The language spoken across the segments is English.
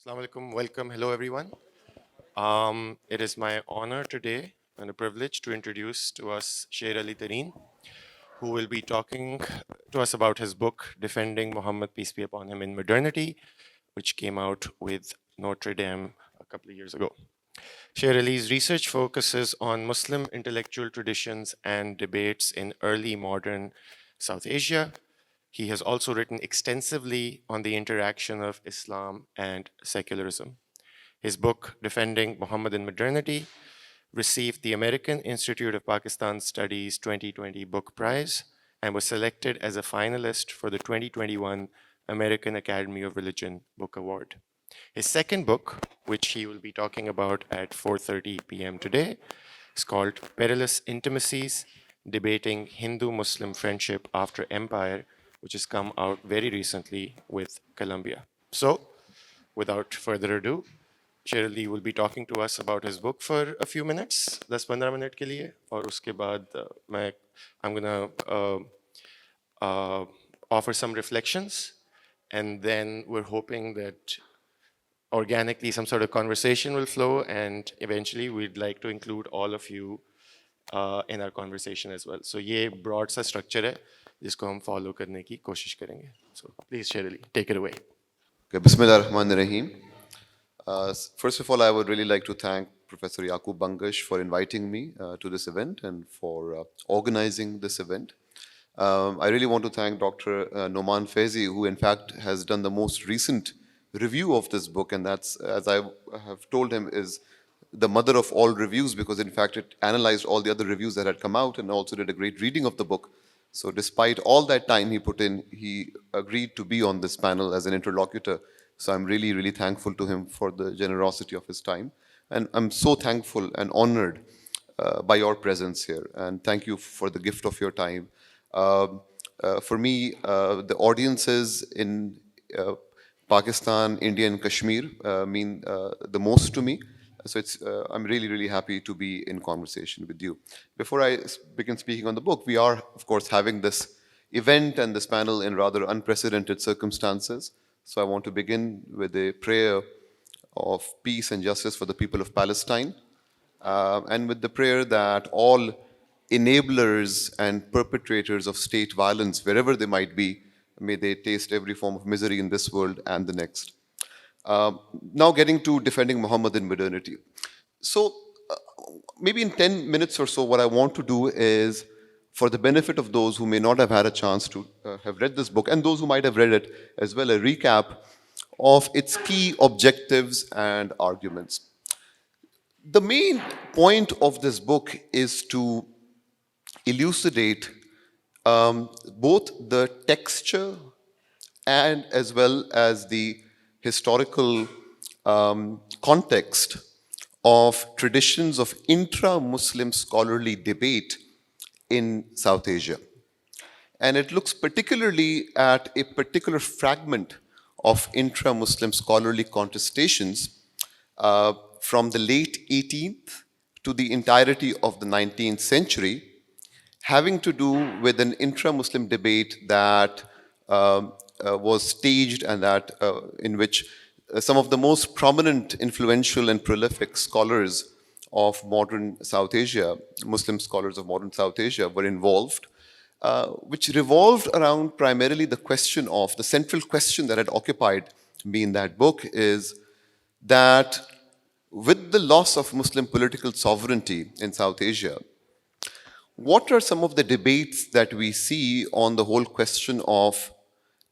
Assalamu alaikum. Welcome. Hello, everyone. It is my honor today and a privilege to introduce to us SherAli Tareen, who will be talking to us about his book, Defending Muhammad, Peace be upon him, in Modernity, which came out with Notre Dame a couple of years ago. SherAli's research focuses on Muslim intellectual traditions and debates in early modern South Asia. He has also written extensively on the interaction of Islam and secularism. His book, Defending Muhammad in Modernity, received the American Institute of Pakistan Studies 2020 Book Prize and was selected as a finalist for the 2021 American Academy of Religion Book Award. His second book, which he will be talking about at 4:30 p.m. today, is called Perilous Intimacies, Debating Hindu-Muslim Friendship After Empire, which has come out very recently with Columbia. So, without further ado, SherAli will be talking to us about his book for a few minutes, 10-15 minute के लिए, और उसके बाद I'm gonna offer some reflections, and then we're hoping that organically some sort of conversation will flow, and eventually we'd like to include all of you in our conversation as well. So ये broad सा structure है जिसको हम follow करने की कोशिश करेंगे. So please SherAli, take it away. Okay, Bismillah ar-Rahman ar-Rahim. First of all, I would really like to thank Professor Yaqub Bangash for inviting me to this event and for organizing this event. I really want to thank Dr. Nauman Faizi, who in fact has done the most recent review of this book, and that's, as I have told him, is the mother of all reviews, because in fact it analyzed all the other reviews that had come out and also did a great reading of the book. So despite all that time he put in, he agreed to be on this panel as an interlocutor. So I'm really, really thankful to him for the generosity of his time. And I'm so thankful and honored by your presence here. And thank you for the gift of your time. For me, the audiences in Pakistan, India, and Kashmir mean the most to me. So I'm really, really happy to be in conversation with you. Before I begin speaking on the book, we are, of course, having this event and this panel in rather unprecedented circumstances. So I want to begin with a prayer of peace and justice for the people of Palestine, and with the prayer that all enablers and perpetrators of state violence, wherever they might be, may they taste every form of misery in this world and the next. Now getting to defending Muhammad in modernity. So maybe in 10 minutes or so, what I want to do is, for the benefit of those who may not have had a chance to have read this book, and those who might have read it as well, a recap of its key objectives and arguments. The main point of this book is to elucidate both the texture and as well as the historical context of traditions of intra-Muslim scholarly debate in South Asia. And it looks particularly at a particular fragment of intra-Muslim scholarly contestations from the late 18th to the entirety of the 19th century, having to do with an intra-Muslim debate that was staged and that in which some of the most prominent, influential, and prolific scholars of modern South Asia, Muslim scholars of modern South Asia, were involved, which revolved around primarily the question of, the central question that had occupied me in that book is that with the loss of Muslim political sovereignty in South Asia, what are some of the debates that we see on the whole question of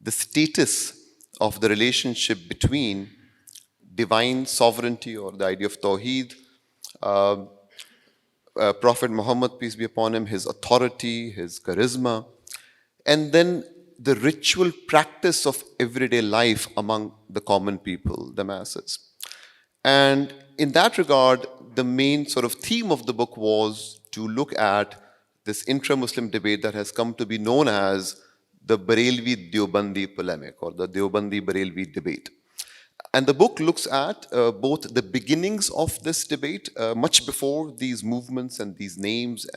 the status of the relationship between divine sovereignty, or the idea of Tawheed, Prophet Muhammad, peace be upon him, his authority, his charisma, and then the ritual practice of everyday life among the common people, the masses. And in that regard, the main sort of theme of the book was to look at this intra-Muslim debate that has come to be known as the Barelvī-Deobandī polemic, or the Deobandī-Barelvī debate. And the book looks at both the beginnings of this debate, much before these movements and these names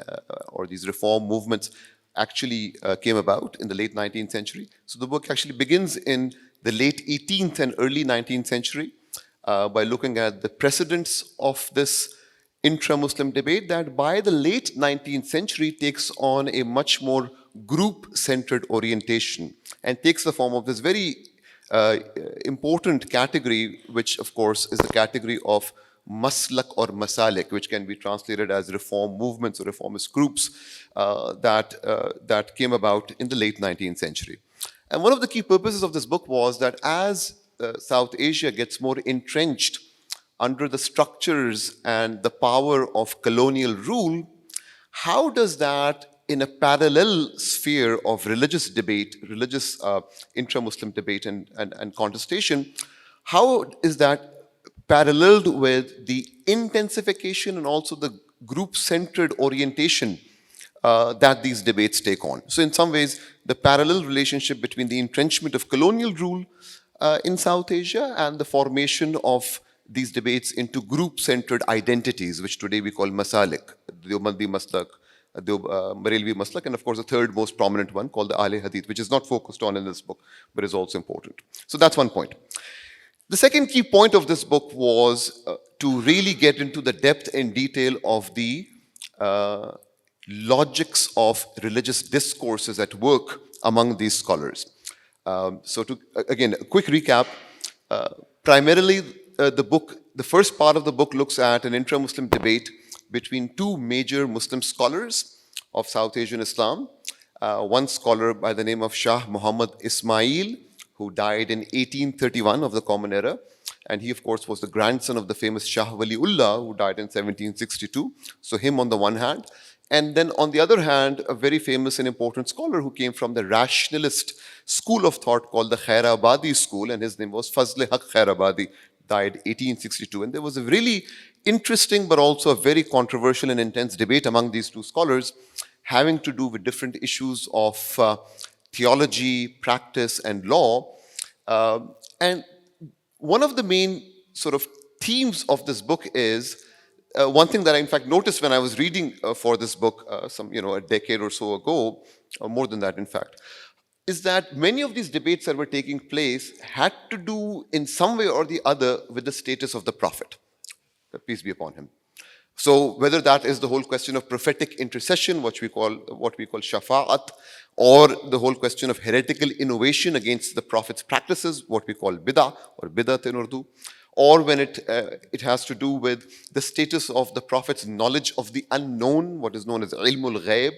or these reform movements actually came about in the late 19th century. So the book actually begins in the late 18th and early 19th century, by looking at the precedents of this intra-Muslim debate that by the late 19th century takes on a much more group-centered orientation and takes the form of this very important category, which of course is the category of maslak or masalik, which can be translated as reform movements or reformist groups that came about in the late 19th century. And one of the key purposes of this book was that as South Asia gets more entrenched under the structures and the power of colonial rule, how does that in a parallel sphere of religious debate, religious intra-Muslim debate and contestation, how is that paralleled with the intensification and also the group-centered orientation that these debates take on? So in some ways, the parallel relationship between the entrenchment of colonial rule in South Asia and the formation of these debates into group-centered identities, which today we call masalik, Deobandī Maslak, Barelvī Maslak, and of course the third most prominent one called the Ahle Hadith, which is not focused on in this book, but is also important. So that's one point. The second key point of this book was to really get into the depth and detail of the logics of religious discourses at work among these scholars. So to, again, a quick recap, primarily the first part of the book looks at an intra-Muslim debate between two major Muslim scholars of South Asian Islam. One scholar by the name of Shah Muhammad Ismail, who died in 1831 of the Common Era. And he, of course, was the grandson of the famous Shah Waliullah, who died in 1762. So him on the one hand. And then on the other hand, a very famous and important scholar who came from the rationalist school of thought called the Khairabadi school, and his name was Fazl Haq Khairabadi, died 1862. And there was a really interesting but also a very controversial and intense debate among these two scholars having to do with different issues of theology, practice, and law. And one of the main sort of themes of this book is one thing that I in fact noticed when I was reading for this book a decade or so ago, or more than that in fact, is that many of these debates that were taking place had to do in some way or the other with the status of the Prophet, peace be upon him. So whether that is the whole question of prophetic intercession, what we call shafa'at, or the whole question of heretical innovation against the Prophet's practices, what we call bid'ah or bid'at in Urdu, or when it has to do with the status of the Prophet's knowledge of the unknown, what is known as ilmul ghaib,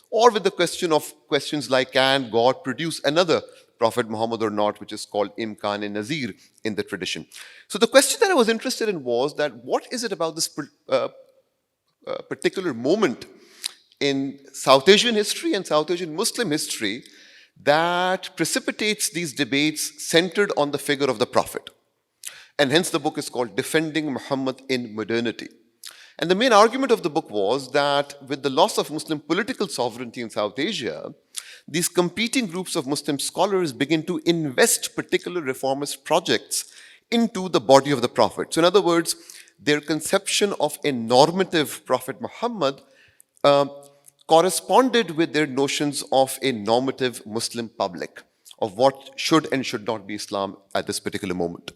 or with the questions like can God produce another Prophet Muhammad or not, which is called imkan-e-nazir in the tradition. So the question that I was interested in was that what is it about this particular moment in South Asian history and South Asian Muslim history that precipitates these debates centered on the figure of the Prophet. And hence the book is called Defending Muhammad in Modernity. And the main argument of the book was that with the loss of Muslim political sovereignty in South Asia, these competing groups of Muslim scholars begin to invest particular reformist projects into the body of the Prophet. So in other words, their conception of a normative Prophet Muhammad corresponded with their notions of a normative Muslim public, of what should and should not be Islam at this particular moment.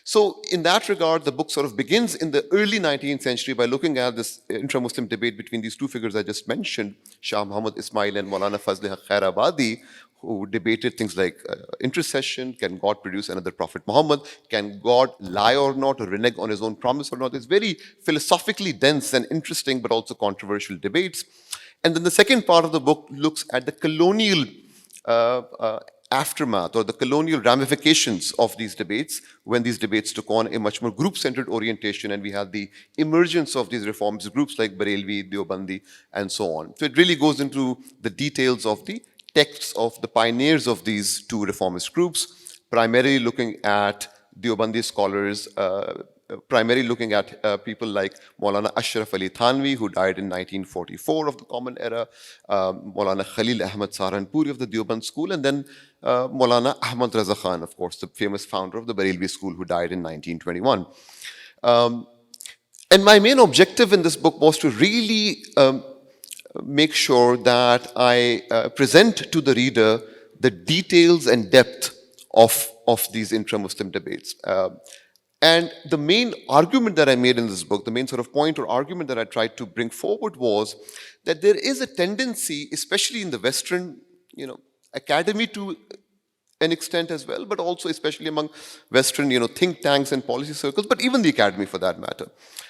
So in that regard, the book sort of begins in the early 19th century by looking at this intra-Muslim debate between these two figures I just mentioned, Shah Muhammad Ismail and Maulana Fazl Haq Khairabadi, who debated things like intercession, can God produce another Prophet Muhammad, can God lie or not, or renege on his own promise or not. It's very philosophically dense and interesting, but also controversial debates. And then the second part of the book looks at the colonial aftermath or the colonial ramifications of these debates when these debates took on a much more group-centered orientation and we had the emergence of these reformist groups like Barelvī-Deobandī and so on. So it really goes into the details of the texts of the pioneers of these two reformist groups, primarily looking at Deobandi scholars, primarily looking at people like Maulana Ashraf Ali Thanvi, who died in 1944 of the Common Era, Maulana Khalil Ahmad Saharanpuri of the Deoband school, and then Maulana Ahmad Raza Khan, of course, the famous founder of the Barelvi school, who died in 1921. And my main objective in this book was to really make sure that I present to the reader the details and depth of these intra-Muslim debates. And the main argument that I made in this book, the main sort of point or argument that I tried to bring forward was that there is a tendency, especially in the Western, academy to an extent as well, but also especially among Western, think tanks and policy circles, but even the academy for that matter.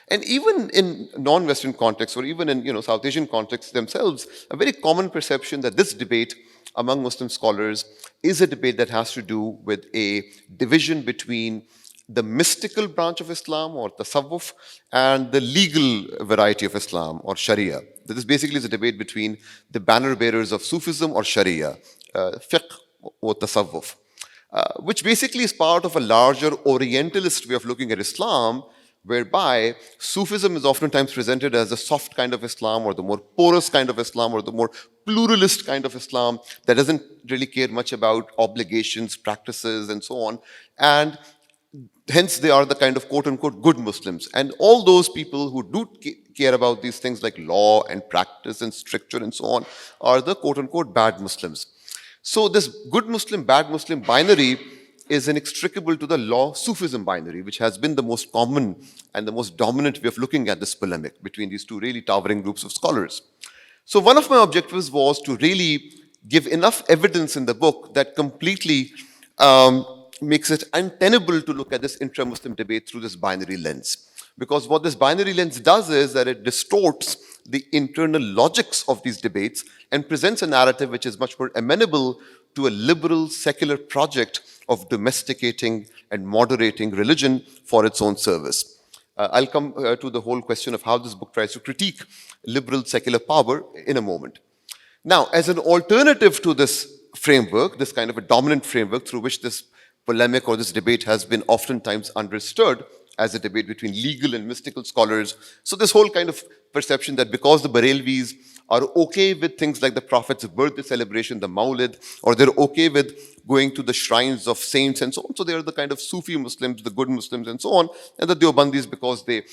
And even in non-Western contexts or even in, South Asian contexts themselves, a very common perception that this debate among Muslim scholars is a debate that has to do with a division between the mystical branch of Islam or tasawwuf and the legal variety of Islam or Sharia. This basically is a debate between the banner bearers of Sufism or Sharia, fiqh or tasawwuf, which basically is part of a larger Orientalist way of looking at Islam, whereby Sufism is oftentimes presented as the soft kind of Islam or the more porous kind of Islam or the more pluralist kind of Islam that doesn't really care much about obligations, practices, and so on. And hence they are the kind of quote unquote good Muslims. And all those people who do care about these things like law and practice and stricture and so on are the quote unquote bad Muslims. So this good Muslim, bad Muslim binary is inextricable to the law Sufism binary, which has been the most common and the most dominant way of looking at this polemic between these two really towering groups of scholars. So one of my objectives was to really give enough evidence in the book that completely makes it untenable to look at this intra-Muslim debate through this binary lens. Because what this binary lens does is that it distorts the internal logics of these debates and presents a narrative which is much more amenable to a liberal secular project of domesticating and moderating religion for its own service. I'll come to the whole question of how this book tries to critique liberal secular power in a moment. Now, as an alternative to this framework, this kind of a dominant framework through which this polemic or this debate has been oftentimes understood as a debate between legal and mystical scholars. So this whole kind of perception that because the Barelvis are okay with things like the Prophet's birthday celebration, the Maulid, or they're okay with going to the shrines of saints and so on. So they are the kind of Sufi Muslims, the good Muslims and so on. And the Deobandis, because they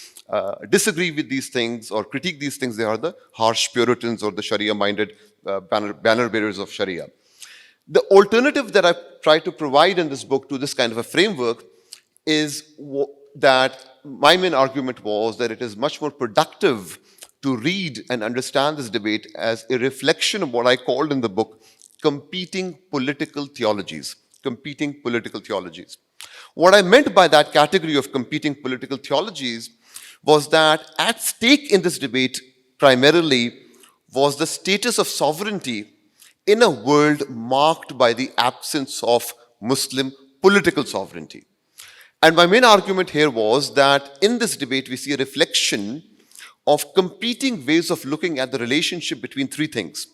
disagree with these things or critique these things, they are the harsh Puritans or the Sharia-minded banner bearers of Sharia. The alternative that I try to provide in this book to this kind of a framework is that my main argument was that it is much more productive to read and understand this debate as a reflection of what I called in the book competing political theologies. Competing political theologies. What I meant by that category of competing political theologies was that at stake in this debate primarily was the status of sovereignty in a world marked by the absence of Muslim political sovereignty. And my main argument here was that in this debate, we see a reflection of competing ways of looking at the relationship between three things: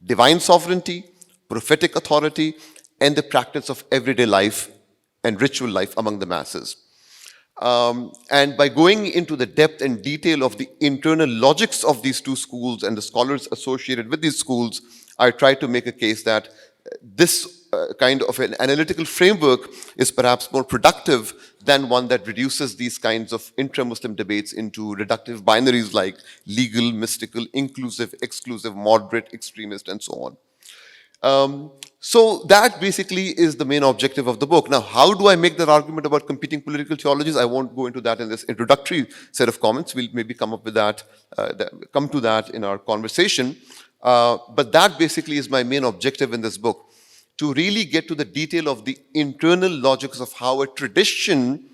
divine sovereignty, prophetic authority, and the practice of everyday life and ritual life among the masses. And by going into the depth and detail of the internal logics of these two schools and the scholars associated with these schools, I try to make a case that this kind of an analytical framework is perhaps more productive than one that reduces these kinds of intra-Muslim debates into reductive binaries like legal, mystical, inclusive, exclusive, moderate, extremist, and so on. So that basically is the main objective of the book. Now, how do I make that argument about competing political theologies? I won't go into that in this introductory set of comments. We'll maybe come up with that, come to that in our conversation. But that basically is my main objective in this book, to really get to the detail of the internal logics of how a tradition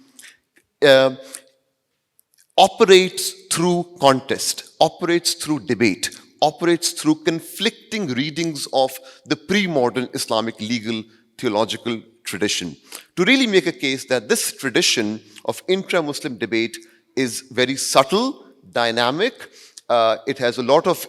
operates through contest, operates through debate, operates through conflicting readings of the pre-modern Islamic legal theological tradition, to really make a case that this tradition of intra-Muslim debate is very subtle, dynamic. It has a lot of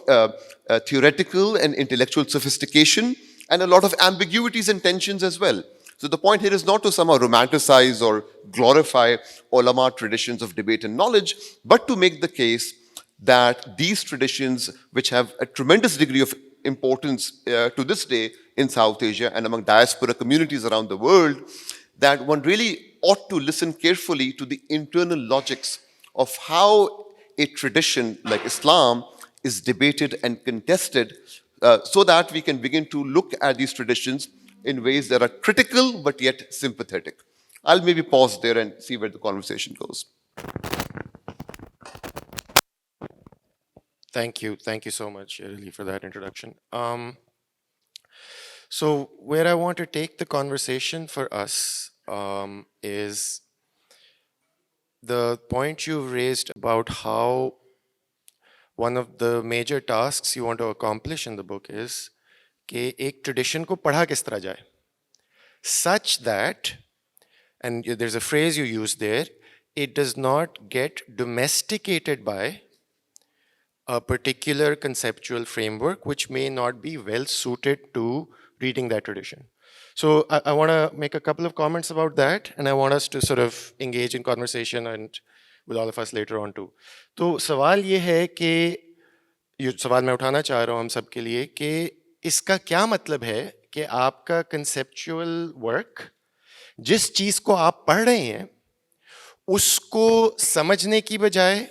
theoretical and intellectual sophistication and a lot of ambiguities and tensions as well. So the point here is not to somehow romanticize or glorify ulama traditions of debate and knowledge, but to make the case that these traditions, which have a tremendous degree of importance to this day in South Asia and among diaspora communities around the world, that one really ought to listen carefully to the internal logics of how a tradition like Islam is debated and contested, so that we can begin to look at these traditions in ways that are critical but yet sympathetic. I'll maybe pause there and see where the conversation goes. Thank you. Thank you so much, SherAli, for that introduction. So where I want to take the conversation for us is the point you've raised about how one of the major tasks you want to accomplish in the book is कि एक tradition को पढ़ा किस तरह जाए, such that, and there's a phrase you use there, it does not get domesticated by a particular conceptual framework which may not be well suited to reading that tradition. So I want to make a couple of comments about that, and I want us to sort of engage in conversation and with all of us later on too. तो सवाल ये है कि ये सवाल मैं उठाना चाह रहा हूँ हम सब के लिए कि इसका क्या मतलब है कि आपका conceptual work जिस चीज़ को आप पढ़ रहे हैं उसको समझने की बजाय,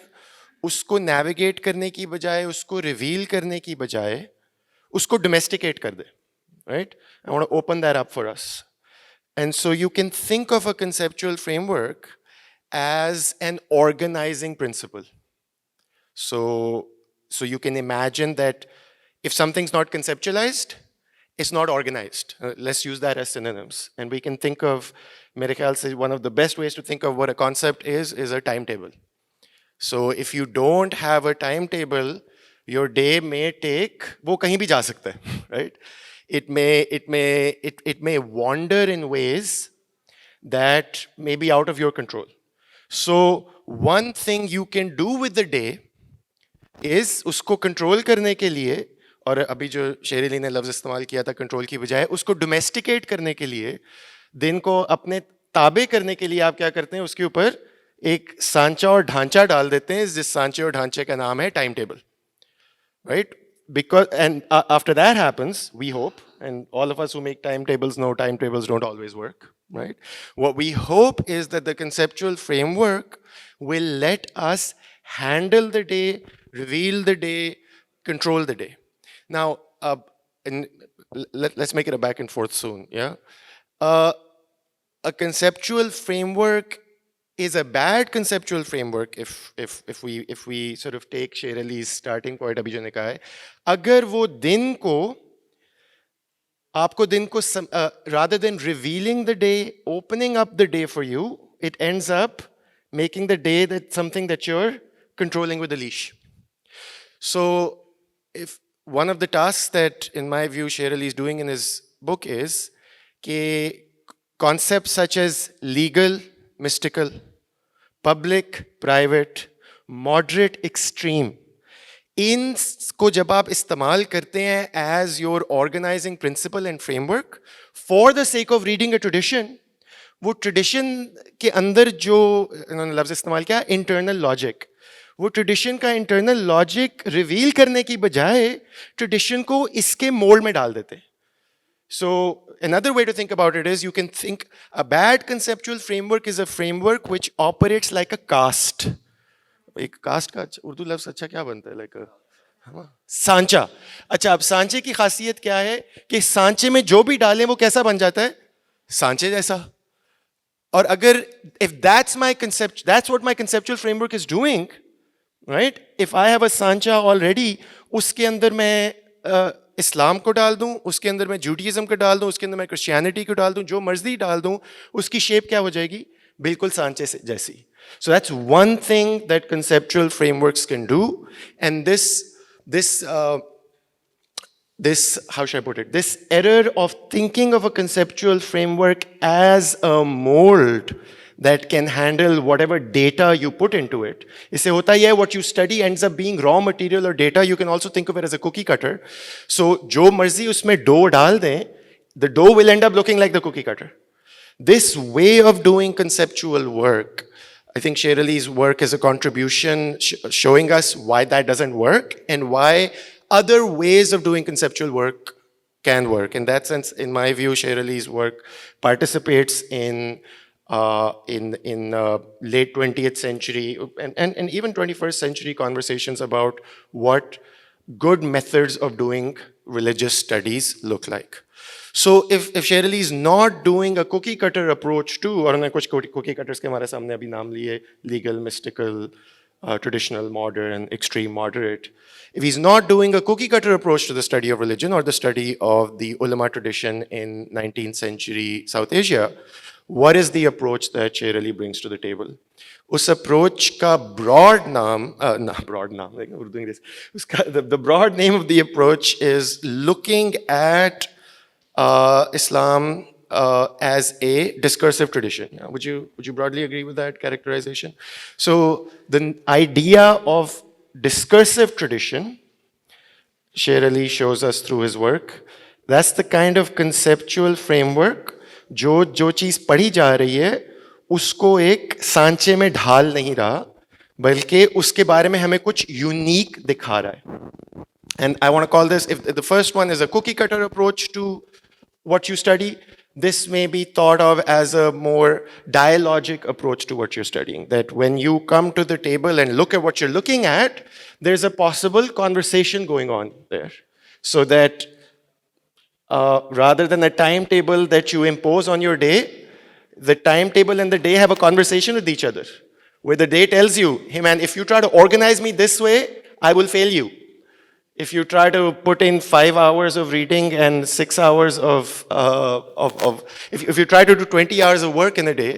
उसको navigate करने की बजाय, उसको reveal करने की बजाय उसको domesticate कर दे. Right? I want to open that up for us. And so you can think of a conceptual framework as an organizing principle. So you can imagine that if something's not conceptualized, it's not organized. Let's use that as synonyms. And we can think of, mere khayal se one of the best ways to think of what a concept is a timetable. So if you don't have a timetable, your day may take, wo kahin bhi ja sakta hai, right? It may wander in ways that may be out of your control. So one thing you can do with the day is उसको control करने के लिए, और अभी जो Shirley ने लफ्ज़ इस्तेमाल किया था control की बजाय, उसको domesticate करने के लिए, दिन को अपने ताबे करने के लिए आप क्या करते हैं, उसके ऊपर एक सांचा और ढांचा डाल देते हैं, जिस सांचे और ढांचे का नाम है timetable, right? Because and after that happens, we hope, and all of us who make timetables know timetables don't always work, right? What we hope is that the conceptual framework will let us handle the day, reveal the day, control the day. Now, and let's make it a back and forth soon, yeah? A conceptual framework is a bad conceptual framework if we sort of take SherAli's starting point अभी जो ने कहा है, अगर वो दिन को आपको दिन को rather than revealing the day, opening up the day for you, it ends up making the day that something that you're controlling with a leash. So if one of the tasks that in my view SherAli is doing in his book is कि concepts such as legal, mystical, public, private, moderate, extreme, इनको जब आप इस्तेमाल करते हैं as your organizing principle and framework for the sake of reading a tradition, वो tradition के अंदर जो इन्होंने लफ्ज़ इस्तेमाल किया internal logic, वो tradition का internal logic reveal करने की बजाय tradition को इसके mold में डाल देते हैं. So another way to think about it is you can think a bad conceptual framework is a framework which operates like a caste. एक caste का उर्दू लफ्ज़ अच्छा क्या बनता है, like a सांचा. अच्छा, अब सांचे की खासियत क्या है कि सांचे में जो भी डालें वो कैसा बन जाता है, सांचे जैसा. और अगर if that's my concept, that's what my conceptual framework is doing, right? If I have a सांचा already, उसके अंदर मैं इस्लाम को डाल दूं, उसके अंदर मैं जूडिज्म को डाल दूं, उसके अंदर मैं क्रिश्चियनिटी को डाल दूं, जो मर्जी डाल दूं, उसकी शेप क्या हो जाएगी, बिल्कुल सांचे से जैसी. So that's one thing that conceptual frameworks can do, and this how should I put it, this error of thinking of a conceptual framework as a mold that can handle whatever data you put into it. इससे होता ही है, what you study ends up being raw material or data. You can also think of it as a cookie cutter. So जो मर्जी उसमें dough डाल दें, the dough will end up looking like the cookie cutter. This way of doing conceptual work, I think SherAli's work is a contribution showing us why that doesn't work and why other ways of doing conceptual work can work. In that sense, in my view, SherAli's work participates in late 20th century and even 21st century conversations about what good methods of doing religious studies look like. So if SherAli is not doing a cookie cutter approach to, اور انہوں نے کچھ cookie cutters کے ہمارے سامنے ابھی نام لیے, legal, mystical, traditional, modern, extreme, moderate. If he's not doing a cookie cutter approach to the study of religion or the study of the ulama tradition in 19th century South Asia, what is the approach that SherAli brings to the table? اس approach کا broad نام, broad نام, Urdu English, اس کا the broad name of the approach is looking at Islam as a discursive tradition. Yeah, would you broadly agree with that characterization? So the idea of discursive tradition, SherAli shows us through his work, that's the kind of conceptual framework جو چیز پڑھی جا رہی ہے اس کو ایک سانچے میں ڈھال نہیں رہا, بلکہ اس کے بارے میں ہمیں کچھ یونیک دکھا رہا ہے. And I want to call this, if the first one is a cookie cutter approach to what you study, this may be thought of as a more dialogic approach to what you're studying. That when you come to the table and look at what you're looking at, there's a possible conversation going on there. So that rather than a timetable that you impose on your day, the timetable and the day have a conversation with each other, where the day tells you, hey man, if you try to organize me this way, I will fail you. If you try to put in 5 hours of reading and 6 hours if you try to do 20 hours of work in a day,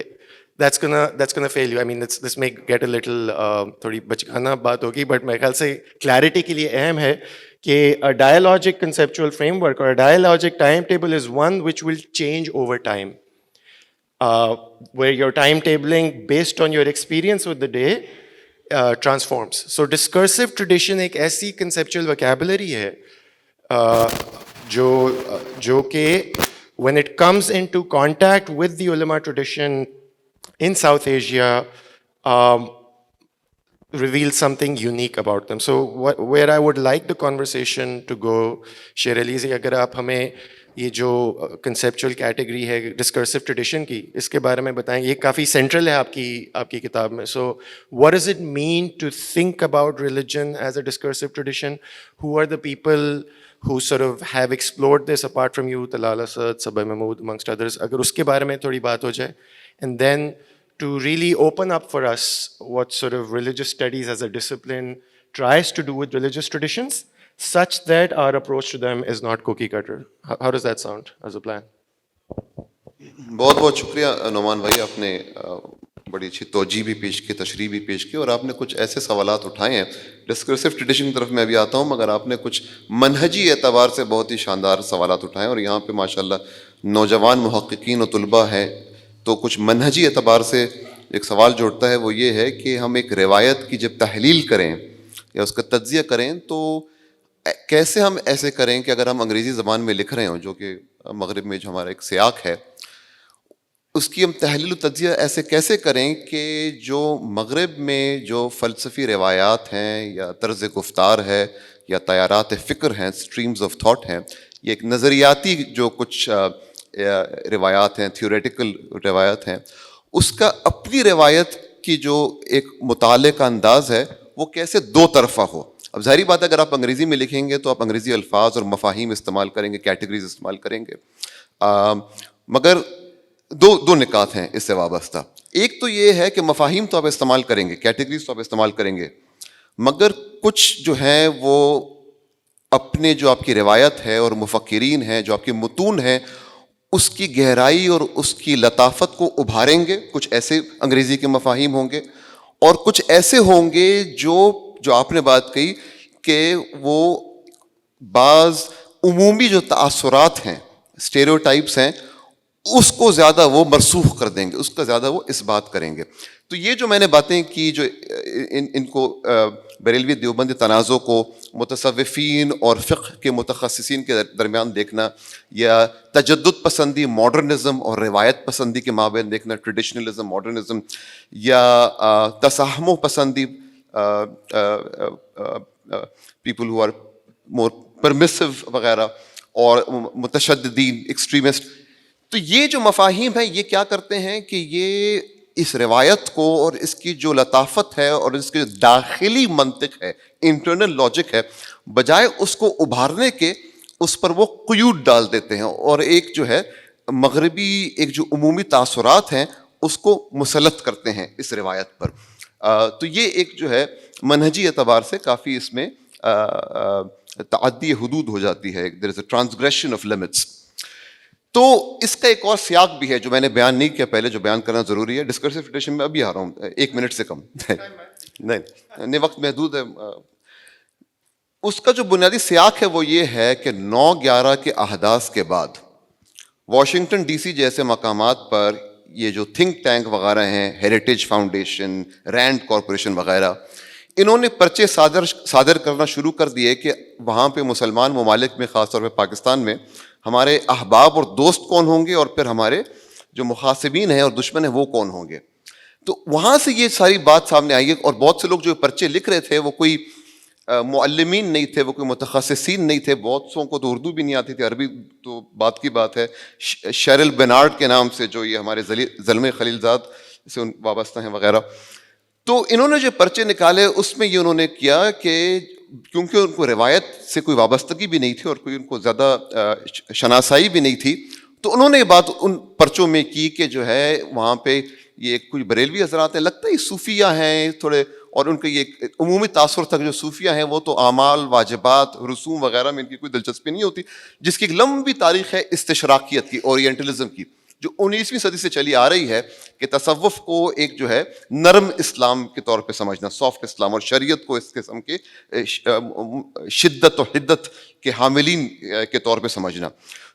that's gonna fail you. I mean, this may get a little thodi bachkana baat hogi, but میرے خیال سے clarity کے لیے اہم ہے کہ a dialogic conceptual framework or a dialogic timetable is one which will change over time, where your timetabling based on your experience with the day transforms. So discursive tradition ایک ایسی conceptual vocabulary ہے جو کہ when it comes into contact with the ulama tradition in South Asia, reveals something unique about them. So where I would like the conversation to go, SherAli ji, اگر آپ ہمیں یہ جو کنسیپچول کیٹیگری ہے ڈسکرسو tradition کی, اس کے بارے میں بتائیں. یہ کافی سینٹرل ہے آپ کی کتاب میں. So what does it mean to think about religion as a discursive tradition? Who are the people who sort of have explored this apart from you, Talal Asad, Sabah Mahmood, amongst others? Agar uske bare mein thodi baat ho jaye, and then to really open up for us what sort of religious studies as a discipline tries to do with religious traditions, such that our approach to them is not cookie cutter. How does that sound as a plan? بہت بہت شکریہ نعمان بھائی, آپ نے بڑی اچھی توجہ بھی پیش کی, تشریح بھی پیش کی, اور آپ نے کچھ ایسے سوالات اٹھائے ہیں. ڈسکرسو ٹریڈیشن کی طرف میں ابھی آتا ہوں, مگر آپ نے کچھ منہجی اعتبار سے بہت ہی شاندار سوالات اٹھائے ہیں, اور یہاں پہ ماشاءاللہ نوجوان محققین و طلباء ہیں. تو کچھ منہجی اعتبار سے ایک سوال جو اٹھتا ہے وہ یہ ہے کہ ہم ایک روایت کی جب تحلیل کریں یا اس کا تجزیہ کریں تو کیسے ہم ایسے کریں کہ اگر ہم انگریزی زبان میں لکھ رہے ہوں, جو کہ مغرب میں جو ہمارا ایک سیاق ہے, اس کی ہم تحلیل و تجزیہ ایسے کیسے کریں کہ جو مغرب میں جو فلسفی روایات ہیں یا طرز گفتار ہے یا تیارات فکر ہیں, اسٹریمز آف تھاٹ ہیں, یہ ایک نظریاتی جو کچھ روایات ہیں, تھیوریٹیکل روایات ہیں, اس کا اپنی روایت کی جو ایک مطالعے کا انداز ہے وہ کیسے دو طرفہ ہو. اب ظاہری بات ہے اگر آپ انگریزی میں لکھیں گے تو آپ انگریزی الفاظ اور مفاہیم استعمال کریں گے, کیٹیگریز استعمال کریں گے, مگر دو نکات ہیں اس سے وابستہ. ایک تو یہ ہے کہ مفاہیم تو آپ استعمال کریں گے, کیٹیگریز تو آپ استعمال کریں گے, مگر کچھ جو ہیں وہ اپنے جو آپ کی روایت ہے اور مفکرین ہیں, جو آپ کے متون ہیں, اس کی گہرائی اور اس کی لطافت کو ابھاریں گے. کچھ ایسے انگریزی کے مفاہیم ہوں گے, اور کچھ ایسے ہوں گے جو آپ نے بات کہی کہ وہ بعض عمومی جو تاثرات ہیں, اسٹیریوٹائپس ہیں, اس کو زیادہ وہ مرسوخ کر دیں گے, اس کا زیادہ وہ اس بات کریں گے. تو یہ جو میں نے باتیں کی, جو ان کو بریلوی دیوبندی تنازع کو متصوفین اور فقہ کے متخصصین کے درمیان دیکھنا, یا تجدد پسندی ماڈرنزم اور روایت پسندی کے مابین دیکھنا, ٹریڈیشنلزم ماڈرنزم, یا تساہم پسندی, people who are more permissive وغیرہ, اور متشددین ایکسٹریمسٹ. تو یہ جو مفاہیم ہیں یہ کیا کرتے ہیں کہ یہ اس روایت کو اور اس کی جو لطافت ہے اور اس کی داخلی منطق ہے, انٹرنل لاجک ہے, بجائے اس کو ابھارنے کے اس پر وہ قیود ڈال دیتے ہیں اور ایک جو ہے مغربی ایک جو عمومی تاثرات ہیں اس کو مسلط کرتے ہیں اس روایت پر. تو یہ ایک جو ہے منہجی اعتبار سے کافی اس میں تعدی حدود ہو جاتی ہے. دیر از اے ٹرانسگریشن آف لمٹس. تو اس کا ایک اور سیاق بھی ہے جو میں نے بیان نہیں کیا پہلے, جو بیان کرنا ضروری ہے. ڈسکرسو ٹریڈیشن میں ابھی آ رہا ہوں, 1 منٹ سے کم نہیں, وقت محدود ہے. اس کا جو بنیادی سیاق ہے وہ یہ ہے کہ 9/11 کے احداث کے بعد واشنگٹن ڈی سی جیسے مقامات پر یہ جو تھنک ٹینک وغیرہ ہیں, ہیریٹیج فاؤنڈیشن, رینڈ کارپوریشن وغیرہ, انہوں نے پرچے صادر کرنا شروع کر دیے کہ وہاں پہ مسلمان ممالک میں, خاص طور پہ پاکستان میں, ہمارے احباب اور دوست کون ہوں گے اور پھر ہمارے جو مخاصمین ہیں اور دشمن ہیں وہ کون ہوں گے. تو وہاں سے یہ ساری بات سامنے آئی ہے. اور بہت سے لوگ جو پرچے لکھ رہے تھے وہ کوئی معلمین نہیں تھے, وہ کوئی متخصصین نہیں تھے. بہت سو کو تو اردو بھی نہیں آتی تھی, عربی تو بات کی بات ہے. شیرل بینارڈ کے نام سے جو یہ ہمارے زلمے خلیل زاد سے وابستہ ہیں وغیرہ. تو انہوں نے جو پرچے نکالے اس میں یہ انہوں نے کیا کہ کیونکہ ان کو روایت سے کوئی وابستگی بھی نہیں تھی اور کوئی ان کو زیادہ شناسائی بھی نہیں تھی, تو انہوں نے یہ بات ان پرچوں میں کی کہ جو ہے وہاں پہ یہ کوئی بریلوی حضرات ہیں, لگتا ہے صوفیہ ہیں تھوڑے, اور ان کے یہ عمومی تاثر تک جو صوفیہ ہیں وہ تو اعمال, واجبات, رسوم وغیرہ میں ان کی کوئی دلچسپی نہیں ہوتی, جس کی ایک لمبی تاریخ ہے استشراقیت کی, اورینٹلزم کی, جو 19ویں صدی سے چلی آ رہی ہے کہ تصوف کو ایک جو ہے نرم اسلام کے طور پہ سمجھنا, سافٹ اسلام, اور شریعت کو اس قسم کے شدت و حدت کے حاملین کے طور پہ سمجھنا.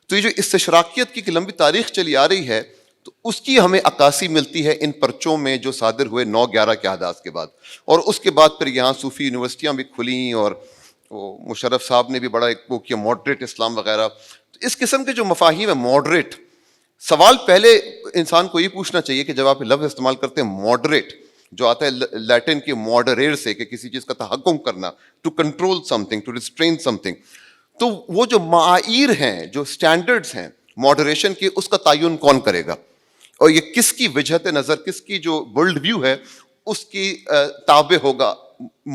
تو یہ جو استشراقیت کی ایک لمبی تاریخ چلی آ رہی ہے, تو اس کی ہمیں عکاسی ملتی ہے ان پرچوں میں جو صادر ہوئے 9/11 کے احداث کے بعد. اور اس کے بعد پھر یہاں صوفی یونیورسٹیاں بھی کھلیں اور وہ مشرف صاحب نے بھی بڑا ایک وہ کیا ماڈریٹ اسلام وغیرہ. تو اس قسم کے جو مفاہیم ہیں ماڈریٹ, سوال پہلے انسان کو یہ پوچھنا چاہیے کہ جب آپ لفظ استعمال کرتے ہیں ماڈریٹ, جو آتا ہے لیٹن کے ماڈریر سے, کہ کسی چیز کا تحکم کرنا, to control something, to restrain something, تو وہ جو معایر ہیں, جو اسٹینڈرڈز ہیں ماڈریشن کی, اس کا تعین کون کرے گا, اور یہ کس کی وجہت نظر, کس کی جو ورلڈ ویو ہے اس کی تابع ہوگا.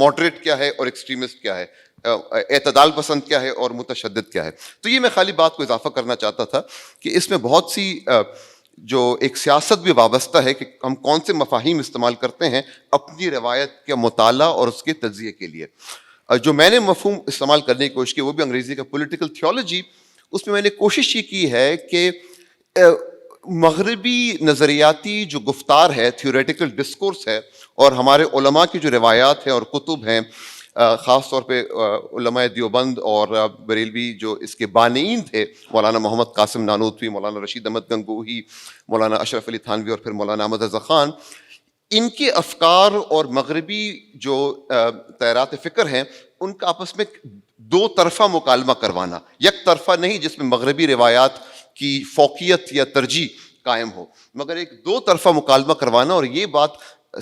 ماڈریٹ کیا ہے اور ایکسٹریمسٹ کیا ہے, اعتدال پسند کیا ہے اور متشدد کیا ہے. تو یہ میں خالی بات کو اضافہ کرنا چاہتا تھا کہ اس میں بہت سی جو ایک سیاست بھی وابستہ ہے کہ ہم کون سے مفاہیم استعمال کرتے ہیں اپنی روایت کے مطالعہ اور اس کے تجزیے کے لیے. جو میں نے مفہوم استعمال کرنے کی کوشش کی وہ بھی انگریزی کا پولیٹیکل تھیولوجی. اس میں نے کوشش یہ کی ہے کہ مغربی نظریاتی جو گفتار ہے, تھیوریٹیکل ڈسکورس ہے, اور ہمارے علماء کی جو روایات ہیں اور کتب ہیں, خاص طور پہ علماء دیوبند اور بریلوی جو اس کے بانئین تھے, مولانا محمد قاسم نانوتوی, مولانا رشید احمد گنگوہی, مولانا اشرف علی تھانوی اور پھر مولانا احمد رضا خان, ان کے افکار اور مغربی جو تیرات فکر ہیں ان کا آپس میں دو طرفہ مکالمہ کروانا, یک طرفہ نہیں جس میں مغربی روایات کی فوقیت یا ترجیح قائم ہو, مگر ایک دو طرفہ مکالمہ کروانا, اور یہ بات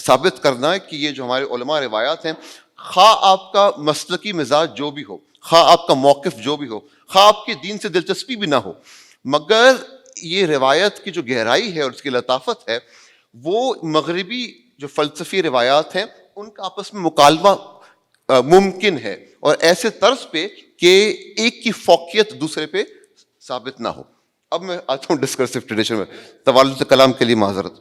ثابت کرنا کہ یہ جو ہمارے علماء روایات ہیں, خواہ آپ کا مسلکی مزاج جو بھی ہو, خواہ آپ کا موقف جو بھی ہو, خواہ آپ کے دین سے دلچسپی بھی نہ ہو, مگر یہ روایت کی جو گہرائی ہے اور اس کی لطافت ہے وہ مغربی جو فلسفی روایات ہیں ان کا آپس میں مکالمہ ممکن ہے, اور ایسے طرز پہ کہ ایک کی فوقیت دوسرے پہ ثابت نہ ہو. اب میں آتا ہوں ڈسکرسو ٹریڈیشن میں, توالد کلام کے لیے معذرت.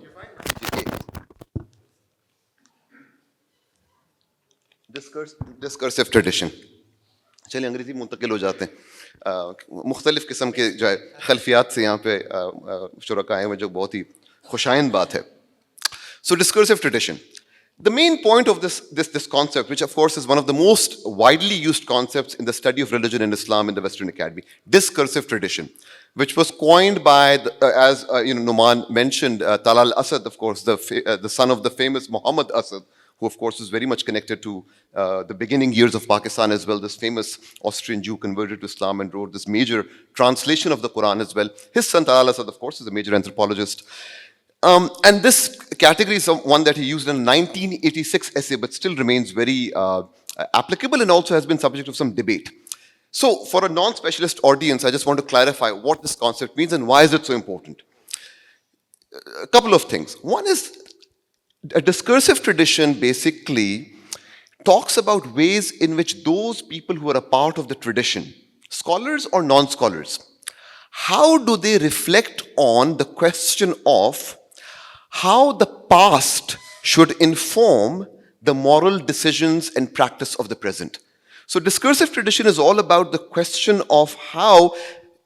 ڈسکرسو ٹریڈیشن, چلیے انگریزی منتقل ہو جاتے ہیں. مختلف قسم کے جو ہے خلفیات سے یہاں پہ شرکاء ہیں, جو بہت ہی خوشائند بات ہے. So discursive tradition. The main point of this concept, which of course is one of the most widely used concepts in the study of religion in Islam in the Western Academy, discursive tradition, which was coined by, as Nauman mentioned, Talal Asad, of course, the son of the famous Muhammad Asad, who of course is very much connected to the beginning years of Pakistan as well. This famous Austrian Jew converted to Islam and wrote this major translation of the Quran as well. His son Talal Asad, of course, is a major anthropologist. And this category is one that he used in a 1986 essay, but still remains very applicable and also has been subject of some debate. So for a non-specialist audience, I just want to clarify what this concept means and why is it so important. A couple of things. One is a discursive tradition basically talks about ways in which those people who are a part of the tradition, scholars or non-scholars, how do they reflect on the question of how the past should inform the moral decisions and practice of the present? So discursive tradition is all about the question of how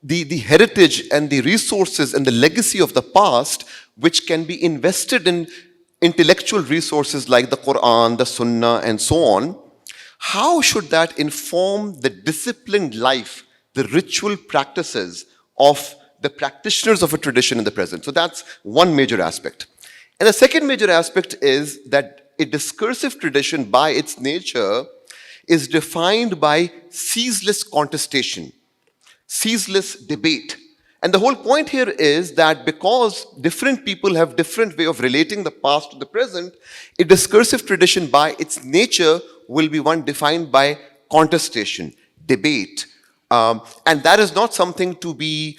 the heritage and the resources and the legacy of the past, which can be invested in intellectual resources like the Quran, the Sunnah, and so on, how should that inform the disciplined life, the ritual practices of the practitioners of a tradition in the present? So that's one major aspect. And the second major aspect is that a discursive tradition, by its nature, is defined by ceaseless contestation, ceaseless debate. And the whole point here is that because different people have different way of relating the past to the present, a discursive tradition by its nature will be one defined by contestation, debate. And that is not something to be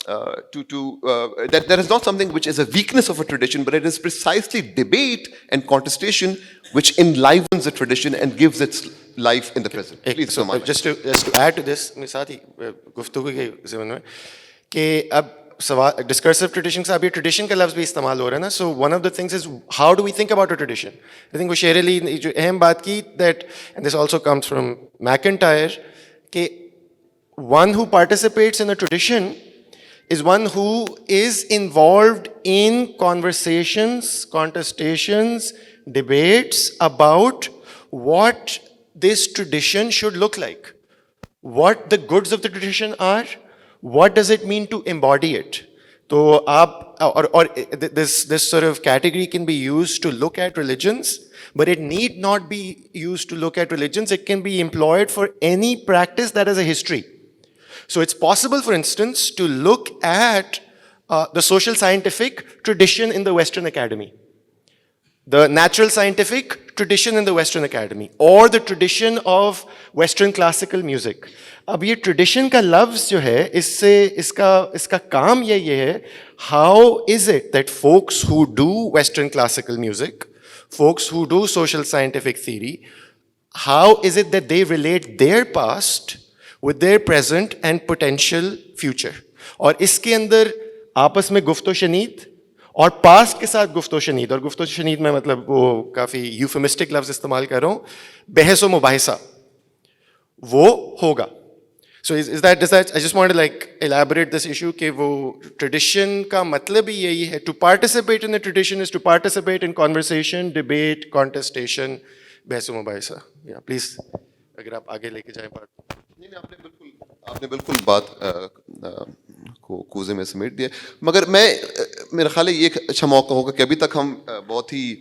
that is not something which is a weakness of a tradition, but it is precisely debate and contestation which enlivens a tradition and gives its life in the present. Please, so just to add to this, मेरे साथ ही गुफ्तगू के ज़मन में कि अब सवाल discursive tradition से अभी tradition का लफ्ज़ भी इस्तेमाल हो रहा है ना. So one of the things is how do we think about a tradition? I think वो SherAli ने जो अहम बात की, that, and this also comes from McIntyre, कि one who participates in a tradition is one who is involved in conversations, contestations, debates about what this tradition should look like, what the goods of the tradition are, what does it mean to embody it. So this sort of category can be used to look at religions, but it need not be used to look at religions. It can be employed for any practice that has a history. So it's possible, for instance, to look at the social scientific tradition in the Western Academy, the natural scientific tradition in the Western Academy, or the tradition of Western classical music. अब ये tradition का लफ्ज़ जो है, इसका काम ये है, how is it that folks who do Western classical music, folks who do social scientific theory, how is it that they relate their past with their present and potential future? और इसके अंदर आपस में गुफ्तो शनीद और पास्ट के साथ गुफ्तो शनीद, और गुफ्तो शनीद में मतलब वो काफ़ी यूफेमिस्टिक लफ्ज़ इस्तेमाल कर रहा हूँ, बहस व मुबाहिसा, वो होगा. So does that, I just want to like elaborate this issue कि वो tradition का मतलब ही यही है, to participate in the tradition is to participate in conversation, debate, contestation, बहस व मुबाहिसा. Yeah, please, अगर आप आगे लेके जाएं बात. नहीं, आपने बिल्कुल बात को कूजे में समेट दिया, मगर मेरा ख्याल है ये एक अच्छा मौका होगा कि अभी तक हम बहुत ही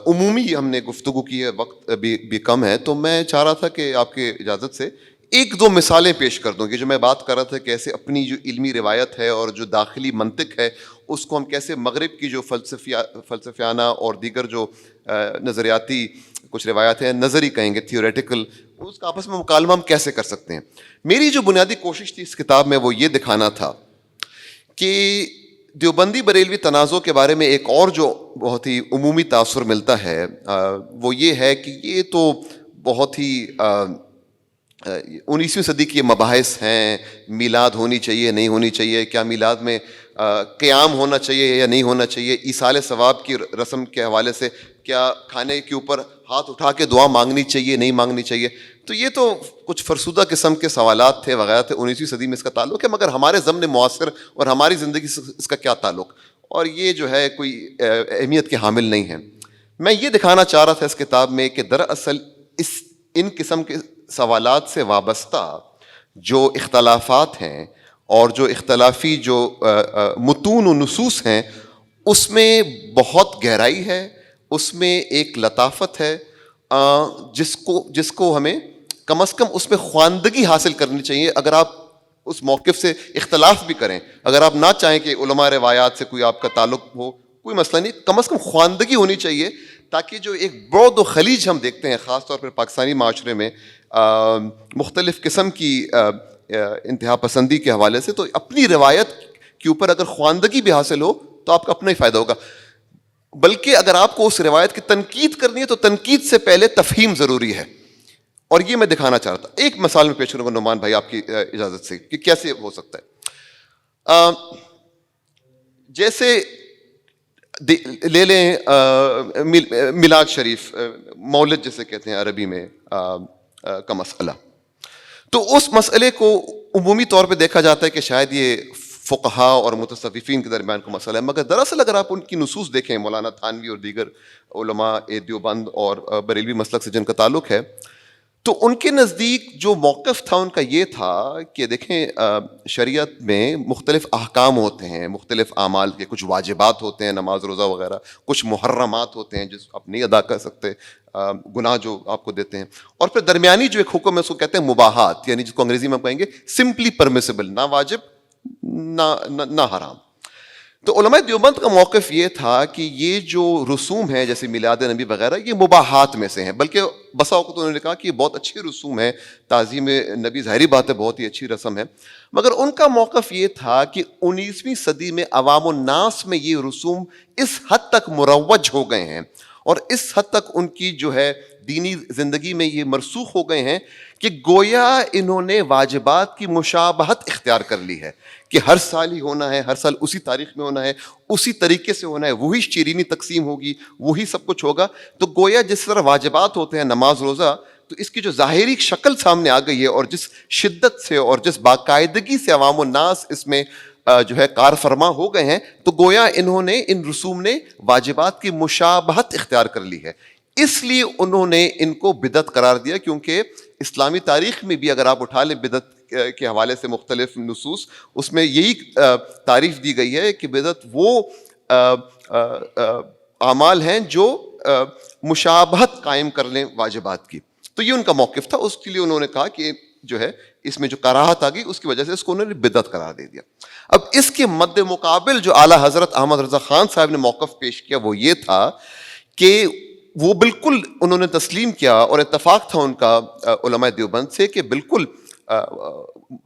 उमूमी हमने गुफ्तगू की है, वक्त भी कम है, तो मैं चाह रहा था कि आपके इजाज़त से एक दो मिसालें पेश कर दूँ कि जो मैं बात कर रहा था कैसे अपनी जो इल्मी रिवायत है और जो दाखिली मंतिक है उसको हम कैसे मगरिब की जो फ़लसफ़ियाना और दीगर जो नज़रियाती कुछ रिवायत हैं, नज़री कहेंगे, थियोरेटिकल, उसका आपस में मुकालमा हम कैसे कर सकते हैं. मेरी जो बुनियादी कोशिश थी इस किताब में वो ये दिखाना था कि देवबंदी बरेलवी तनाज़ो के बारे में एक और जो बहुत ही उमूमी तासुर मिलता है वो ये है कि ये तो बहुत ही 19वीं सदी की मबाहिस हैं, मिलाद होनी चाहिए नहीं होनी चाहिए, क्या मिलाद में क़याम होना चाहिए या नहीं होना चाहिए, ईसाल सवाब की रस्म के हवाले से क्या खाने के ऊपर हाथ उठा के दुआ मांगनी चाहिए नहीं मांगनी चाहिए. तो ये तो कुछ फरसुदा किस्म के सवालात थे वगैरह थे. 19वीं सदी में इसका ताल्लुक़ है, मगर हमारे ज़मन मुआसर और हमारी ज़िंदगी से इसका क्या ताल्लुक़, और ये जो है कोई अहमियत के हामिल नहीं है. मैं ये दिखाना चाह रहा था इस किताब में कि दरअसल इन किस्म के सवालात से वाबस्ता जो इख्तलाफात हैं और जो इख्तलाफी जो मुतून व नुसूस हैं उसमें बहुत गहराई है, उसमें एक लताफत है जिसको हमें कम अज़ कम उसमें ख्वानदगी हासिल करनी चाहिए. अगर आप उस मौक़िफ़ से इख्तलाफ भी करें, अगर आप ना चाहें कि उलमा रिवायात से कोई आपका ताल्लुक़ हो, कोई मसला नहीं, कम अज़ कम ख्वानदगी होनी चाहिए ताकि जो एक बौद व खलीज हम देखते हैं ख़ास तौर पर पाकिस्तानी माशरे में मुख्तलिफ़ किस्म की इंतहा पसंदी के हवाले से, तो अपनी रिवायत के ऊपर अगर ख्वानदगी भी हासिल हो तो आपका अपना ही फ़ायदा होगा. बल्कि अगर आपको उस रिवायत की तनकीद करनी है तो तनकीद से पहले तफ़हीम ज़रूरी है. اور یہ میں دکھانا چاہ رہا تھا. ایک مثال میں پیش کروں گا نعمان بھائی آپ کی اجازت سے کہ کیسے ہو سکتا ہے. جیسے لے لیں میلاد شریف, مولد جسے کہتے ہیں عربی میں, کا مسئلہ. تو اس مسئلے کو عمومی طور پہ دیکھا جاتا ہے کہ شاید یہ فقہا اور متصوفین کے درمیان کا مسئلہ ہے, مگر دراصل اگر آپ ان کی نصوص دیکھیں, مولانا تھانوی اور دیگر علماء دیوبند اور بریلوی مسلک سے جن کا تعلق ہے, تو ان کے نزدیک جو موقف تھا ان کا یہ تھا کہ دیکھیں شریعت میں مختلف احکام ہوتے ہیں, مختلف اعمال کے, کچھ واجبات ہوتے ہیں نماز روزہ وغیرہ, کچھ محرمات ہوتے ہیں جس آپ نہیں ادا کر سکتے, گناہ جو آپ کو دیتے ہیں, اور پھر درمیانی جو ایک حکم ہے اس کو کہتے ہیں مباحات, یعنی جس کو انگریزی میں کہیں گے سمپلی پرمیسیبل, نہ واجب نہ حرام. تو علماء دیوبند کا موقف یہ تھا کہ یہ جو رسوم ہیں جیسے میلاد نبی وغیرہ یہ مباحات میں سے ہیں, بلکہ بسا اوقات انہوں نے کہا کہ یہ بہت اچھے رسوم ہیں, تعظیم نبی ظاہری بات ہے بہت ہی اچھی رسم ہے, مگر ان کا موقف یہ تھا کہ 19ویں صدی میں عوام الناس میں یہ رسوم اس حد تک مروج ہو گئے ہیں اور اس حد تک ان کی جو ہے دینی زندگی میں یہ مرسوخ ہو گئے ہیں کہ گویا انہوں نے واجبات کی مشابہت اختیار کر لی ہے کہ ہر سال ہی ہونا ہے, ہر سال اسی تاریخ میں ہونا ہے, اسی طریقے سے ہونا ہے, وہی شیرینی تقسیم ہوگی, وہی سب کچھ ہوگا. تو گویا جس طرح واجبات ہوتے ہیں نماز روزہ, تو اس کی جو ظاہری شکل سامنے آ گئی ہے اور جس شدت سے اور جس باقاعدگی سے عوام الناس اس میں جو ہے کار فرما ہو گئے ہیں, تو گویا انہوں نے ان رسوم نے واجبات کی مشابہت اختیار کر لی ہے. اس لیے انہوں نے ان کو بدعت قرار دیا, کیونکہ اسلامی تاریخ میں بھی اگر آپ اٹھا لیں بدعت کے حوالے سے مختلف نصوص, اس میں یہی تعریف دی گئی ہے کہ بدعت وہ اعمال ہیں جو مشابہت قائم کر لیں واجبات کی. تو یہ ان کا موقف تھا, اس کے لیے انہوں نے کہا کہ جو ہے اس میں جو کراہت آ گئی اس کی وجہ سے اس کو انہوں نے بدعت قرار دے دیا. اب اس کے مد مقابل جو اعلیٰ حضرت احمد رضا خان صاحب نے موقف پیش کیا وہ یہ تھا کہ وہ بالکل انہوں نے تسلیم کیا اور اتفاق تھا ان کا علماء دیوبند سے کہ بالکل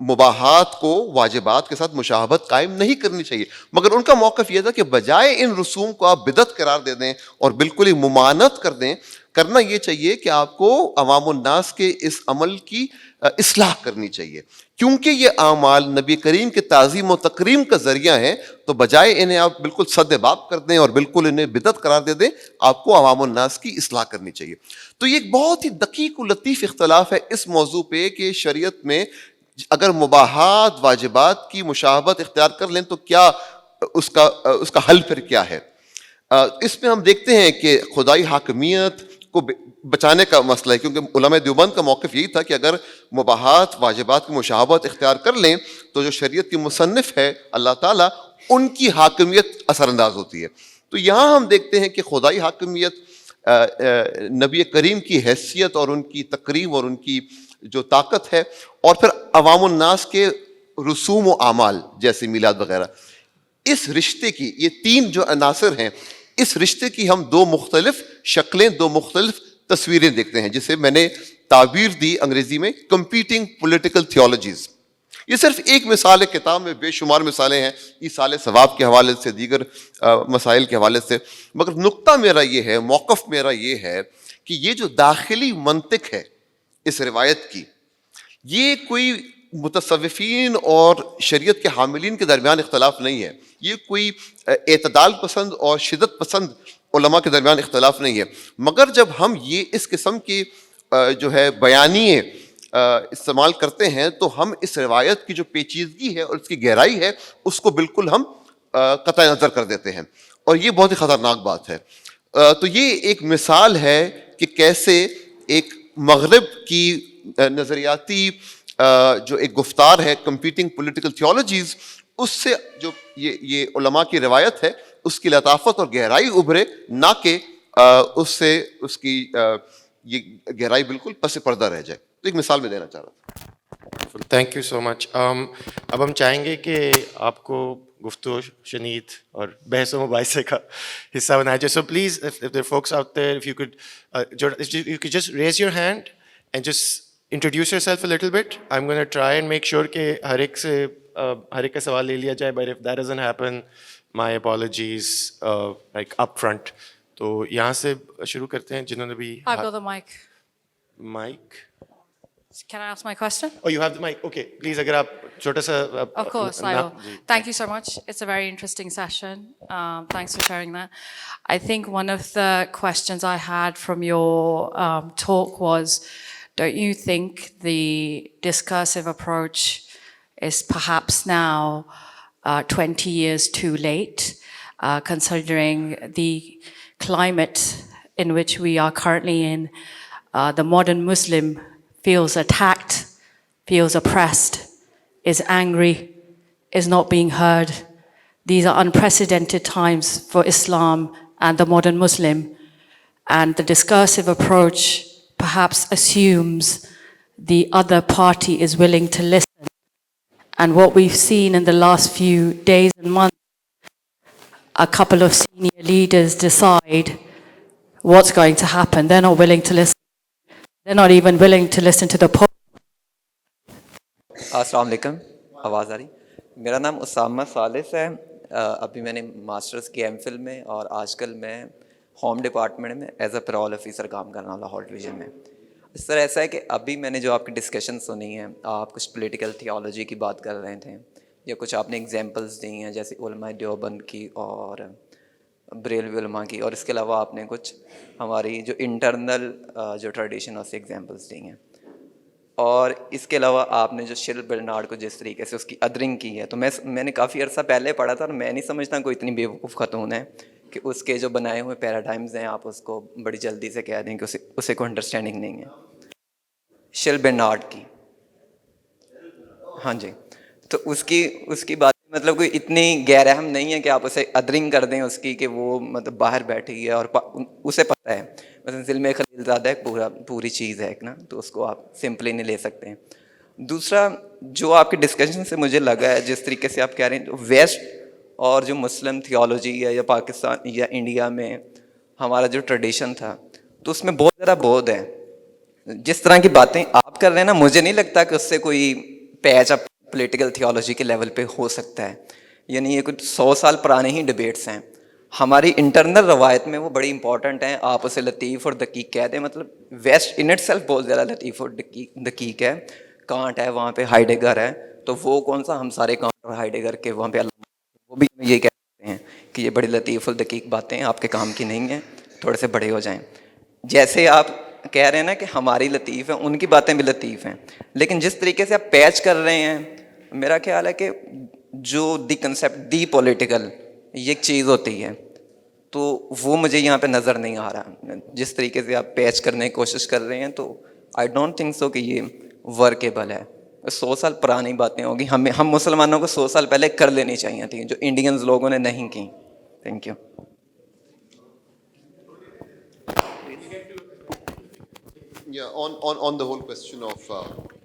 مباحات کو واجبات کے ساتھ مشابہت قائم نہیں کرنی چاہیے, مگر ان کا موقف یہ تھا کہ بجائے ان رسوم کو آپ بدعت قرار دے دیں اور بالکل ہی ممانعت کر دیں, کرنا یہ چاہیے کہ آپ کو عوام الناس کے اس عمل کی اصلاح کرنی چاہیے, کیونکہ یہ اعمال نبی کریم کے تعظیم و تکریم کا ذریعہ ہیں. تو بجائے انہیں آپ بالکل سد باب کر دیں اور بالکل انہیں بدعت قرار دے دیں, آپ کو عوام الناس کی اصلاح کرنی چاہیے. تو یہ ایک بہت ہی دقیق و لطیف اختلاف ہے اس موضوع پہ کہ شریعت میں اگر مباحات واجبات کی مشابہت اختیار کر لیں تو کیا اس کا حل پھر کیا ہے. اس میں ہم دیکھتے ہیں کہ خدائی حاکمیت کو بچانے کا مسئلہ ہے, کیونکہ علماء دیوبند کا موقف یہی تھا کہ اگر مباحات واجبات کی مشابہت اختیار کر لیں تو جو شریعت کی مصنف ہے اللہ تعالیٰ, ان کی حاکمیت اثر انداز ہوتی ہے. تو یہاں ہم دیکھتے ہیں کہ خدائی حاکمیت, نبی کریم کی حیثیت اور ان کی تکریم اور ان کی جو طاقت ہے, اور پھر عوام الناس کے رسوم و اعمال جیسے میلاد وغیرہ, اس رشتے کی یہ تین جو عناصر ہیں, اس رشتے کی ہم دو مختلف شکلیں, دو مختلف تصویریں دیکھتے ہیں, جسے میں نے تعبیر دی انگریزی میں کمپیٹنگ پولیٹیکل تھیولوجیز. یہ صرف ایک مثال ہے, کتاب میں بے شمار مثالیں ہیں ایصال ثواب کے حوالے سے, دیگر مسائل کے حوالے سے, مگر نقطہ میرا یہ ہے, موقف میرا یہ ہے کہ یہ جو داخلی منطق ہے اس روایت کی, یہ کوئی متصوفین اور شریعت کے حاملین کے درمیان اختلاف نہیں ہے, یہ کوئی اعتدال پسند اور شدت پسند علماء کے درمیان اختلاف نہیں ہے. مگر جب ہم یہ اس قسم کی جو ہے بیانیے استعمال کرتے ہیں تو ہم اس روایت کی جو پیچیدگی ہے اور اس کی گہرائی ہے اس کو بالکل ہم قطع نظر کر دیتے ہیں, اور یہ بہت ہی خطرناک بات ہے. تو یہ ایک مثال ہے کہ کیسے ایک مغرب کی نظریاتی جو ایک گفتار ہے کمپیٹنگ پولیٹیکل تھیولوجیز, اس سے جو یہ علماء کی روایت ہے اس کی لطافت اور گہرائی ابھرے, نہ کہ اس سے اس کی یہ گہرائی بالکل پس پردہ رہ جائے. تو ایک مثال میں دینا چاہ رہا تھا. تھینک یو سو مچ. اب ہم چاہیں گے کہ آپ کو گفتگو شنید اور بحث و مباحثے کا حصہ بنایا جائے. So please if there are folks out there, if you could just raise your hand and just introduce yourself a little bit. I'm going to try and make sure کہ ہر ایک کا سوال لے لیا جائے, but if that doesn't happen, my apologies like up front. تو یہاں سے شروع کرتے ہیں جنہوں نے بھی I've got the mic. Mic. Can I ask my question? Oh, you have the mic. Okay, please, अगर आप छोटा सा Of course, I will. Thank you so much. It's a very interesting session. Thanks for sharing that. I think one of the questions I had from your talk was, don't you think the discursive approach is perhaps now 20 years too late, considering the climate in which we are currently in? The modern Muslim feels attacked, feels oppressed, is angry, is not being heard. These are unprecedented times for Islam and the modern Muslim. And the discursive approach perhaps assumes the other party is willing to listen. And what we've seen in the last few days and months, a couple of senior leaders decide what's going to happen. They're not willing to listen. They're not even willing to listen to the Pope. अस्सलाम वालेकुम, आवाज़ आ रही? मेरा नाम उसामा सालिस है। अभी मैंने masters की एमफिल में और आजकल मैं होम डिपार्टमेंट में एज अ पेरोल ऑफिसर काम कर रहा हूँ लाहौर डिवीज़न में। इस तरह ऐसा है कि अभी मैंने जो आपकी डिस्कशन सुनी है, आप कुछ पॉलिटिकल थियोलॉजी की बात कर रहे थे या कुछ आपने एग्जांपल्स दी हैं जैसे उलमा-ए-देओबंद की और बरेलवी उलमा की, और इसके अलावा आपने कुछ हमारी जो इंटरनल जो ट्रेडिशन उससे एग्जांपल्स दी हैं। और इसके अलावा आपने जो शिल बर्नार्ड को जिस तरीके से उसकी अदरिंग की है, तो मैंने काफ़ी अर्सा पहले पढ़ा था और मैं नहीं समझता कोई इतनी बेवकूफ़ खतून है कि उसके जो बनाए हुए पैराडाइम्स हैं आप उसको बड़ी जल्दी से कह दें कि उसे कोई अंडरस्टैंडिंग नहीं है। शिल बर्नार्ड की, हाँ जी, तो उसकी बात मतलब कोई इतनी गैरहम नहीं है कि आप उसे अदरिंग कर दें उसकी कि वो मतलब बाहर बैठी है और उसे पता है मतलब ज़िल्म खलीलज़ादा एक पूरी चीज़ है ना, तो उसको आप सिंपली नहीं ले सकते हैं। दूसरा जो आपके डिस्कशन से मुझे लगा है, जिस तरीके से आप कह रहे हैं तो वेस्ट और जो मुस्लिम थियोलॉजी है या पाकिस्तान या इंडिया में हमारा जो ट्रेडिशन था, तो उसमें बहुत ज़्यादा बोध है। जिस तरह की बातें आप कर रहे हैं ना, मुझे नहीं लगता कि उससे कोई पैच अप पॉलिटिकल थियोलॉजी के लेवल पे हो सकता है। यानी ये कुछ 100 साल पुराने ही डिबेट्स हैं। हमारी इंटरनल रवायत में वो बड़ी इंपॉर्टेंट हैं। आप उसे लतीफ़ और दकीक कह दें, मतलब वेस्ट इन इटसेल्फ बहुत ज़्यादा लतीफ़ और दकीक है। कांट है, वहाँ पे हाइडेगर है, तो वो कौन सा हम सारे कांट और हाइडेगर के वहाँ पे वो भी ये कह सकते हैं कि ये बड़ी लतीफ़ और दकीक बातें आपके काम की नहीं हैं, थोड़े से बड़े हो जाएं। जैसे आप कह रहे हैं ना कि हमारी लतीफ़ है, उनकी बातें भी लतीफ़ हैं, लेकिन जिस तरीके से आप पैच कर रहे हैं, मेरा ख्याल है कि जो दी कंसेप्ट दी पॉलिटिकल ये एक चीज़ होती है, तो वो मुझे यहाँ पे नज़र नहीं आ रहा। जिस तरीके से आप पैच करने की कोशिश कर रहे हैं, तो आई डोंट थिंक सो कि ये वर्केबल है। 100 साल पुरानी बातें होगी, हम मुसलमानों को 100 साल पहले कर लेनी चाहिए थी, जो इंडियंस लोगों ने नहीं की। Thank you. Yeah, on the whole question of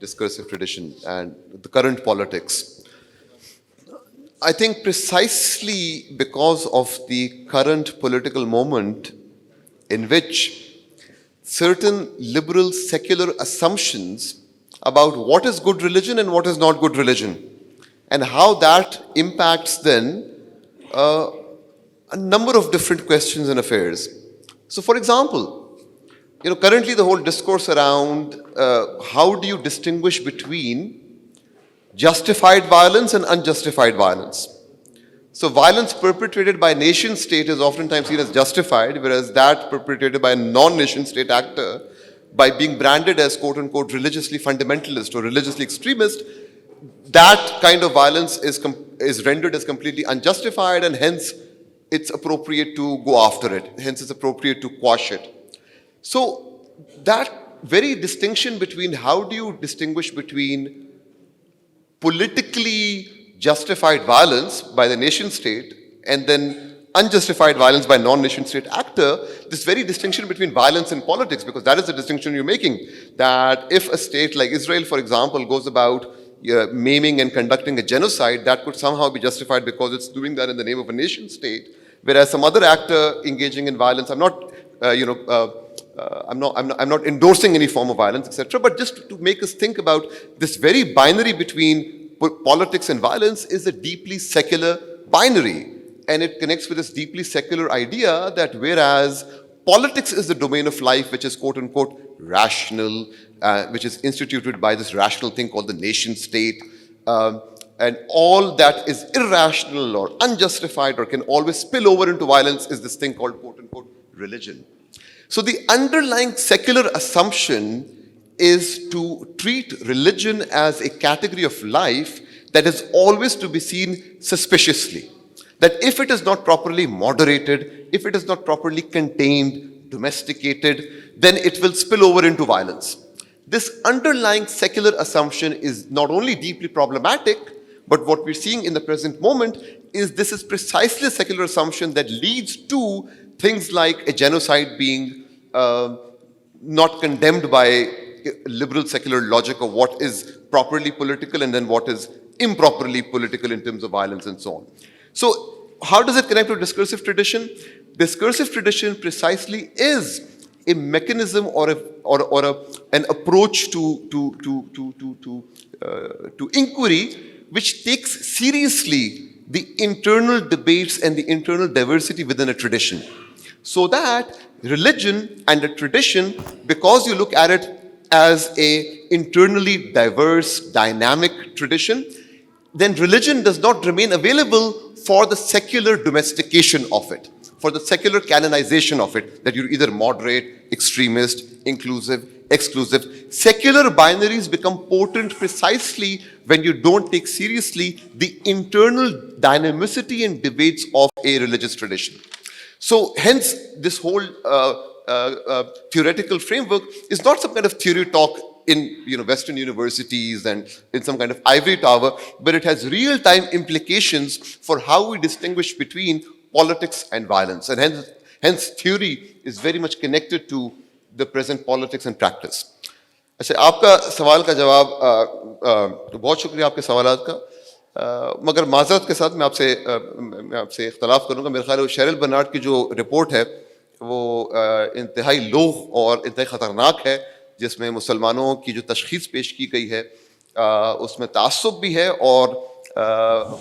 discursive tradition and the current politics, I think precisely because of the current political moment in which certain liberal secular assumptions about what is good religion and what is not good religion, and how that impacts then a number of different questions and affairs. So, for example, currently the whole discourse around how do you distinguish between justified violence and unjustified violence. So violence perpetrated by nation state is oftentimes seen as justified, whereas that perpetrated by a non-nation state actor, by being branded as quote-unquote religiously fundamentalist or religiously extremist, that kind of violence is rendered as completely unjustified, and hence it's appropriate to go after it. Hence it's appropriate to quash it. So that very distinction between how do you distinguish between politically justified violence by the nation state and then unjustified violence by non-nation state actor, this very distinction between violence and politics, because that is the distinction you're making, that if a state like Israel, for example, goes about maiming and conducting a genocide, that could somehow be justified because it's doing that in the name of a nation state, whereas some other actor engaging in violence, I'm not endorsing any form of violence, etc. But just to make us think about this very binary between politics and violence is a deeply secular binary. And it connects with this deeply secular idea that whereas politics is the domain of life which is quote unquote rational, which is instituted by this rational thing called the nation state. And all that is irrational or unjustified or can always spill over into violence is this thing called quote unquote religion. So the underlying secular assumption is to treat religion as a category of life that is always to be seen suspiciously. That if it is not properly moderated, if it is not properly contained, domesticated, then it will spill over into violence. This underlying secular assumption is not only deeply problematic, but what we're seeing in the present moment is this is precisely a secular assumption that leads to things like a genocide being not condemned by liberal secular logic of what is properly political and then what is improperly political in terms of violence and so on. So how does it connect to discursive tradition? Discursive tradition precisely is a mechanism or an approach to inquiry which takes seriously the internal debates and the internal diversity within a tradition. So that religion and a tradition, because you look at it as a internally diverse, dynamic tradition, then religion does not remain available for the secular domestication of it, for the secular canonization of it, that you're either moderate, extremist, inclusive, exclusive. Secular binaries become potent precisely when you don't take seriously the internal dynamicity and debates of a religious tradition. So hence this whole theoretical framework is not some kind of theory talk in Western universities and in some kind of ivory tower, but it has real-time implications for how we distinguish between politics and violence. And hence theory is very much connected to the present politics and practice. अच्छा, आपका सवाल का जवाब बहुत शुक्रिया आपके सवालात का, मगर माजरत के साथ मैं आपसे इख्तलाफ करूँगा. मेरे ख्याल है शेरिल बर्नार्ड की जो रिपोर्ट है वो इंतहाई लोग और इंतहाई ख़तरनाक है, जिसमें मुसलमानों की जो तशख़ीस पेश की गई है उसमें तासुब भी है और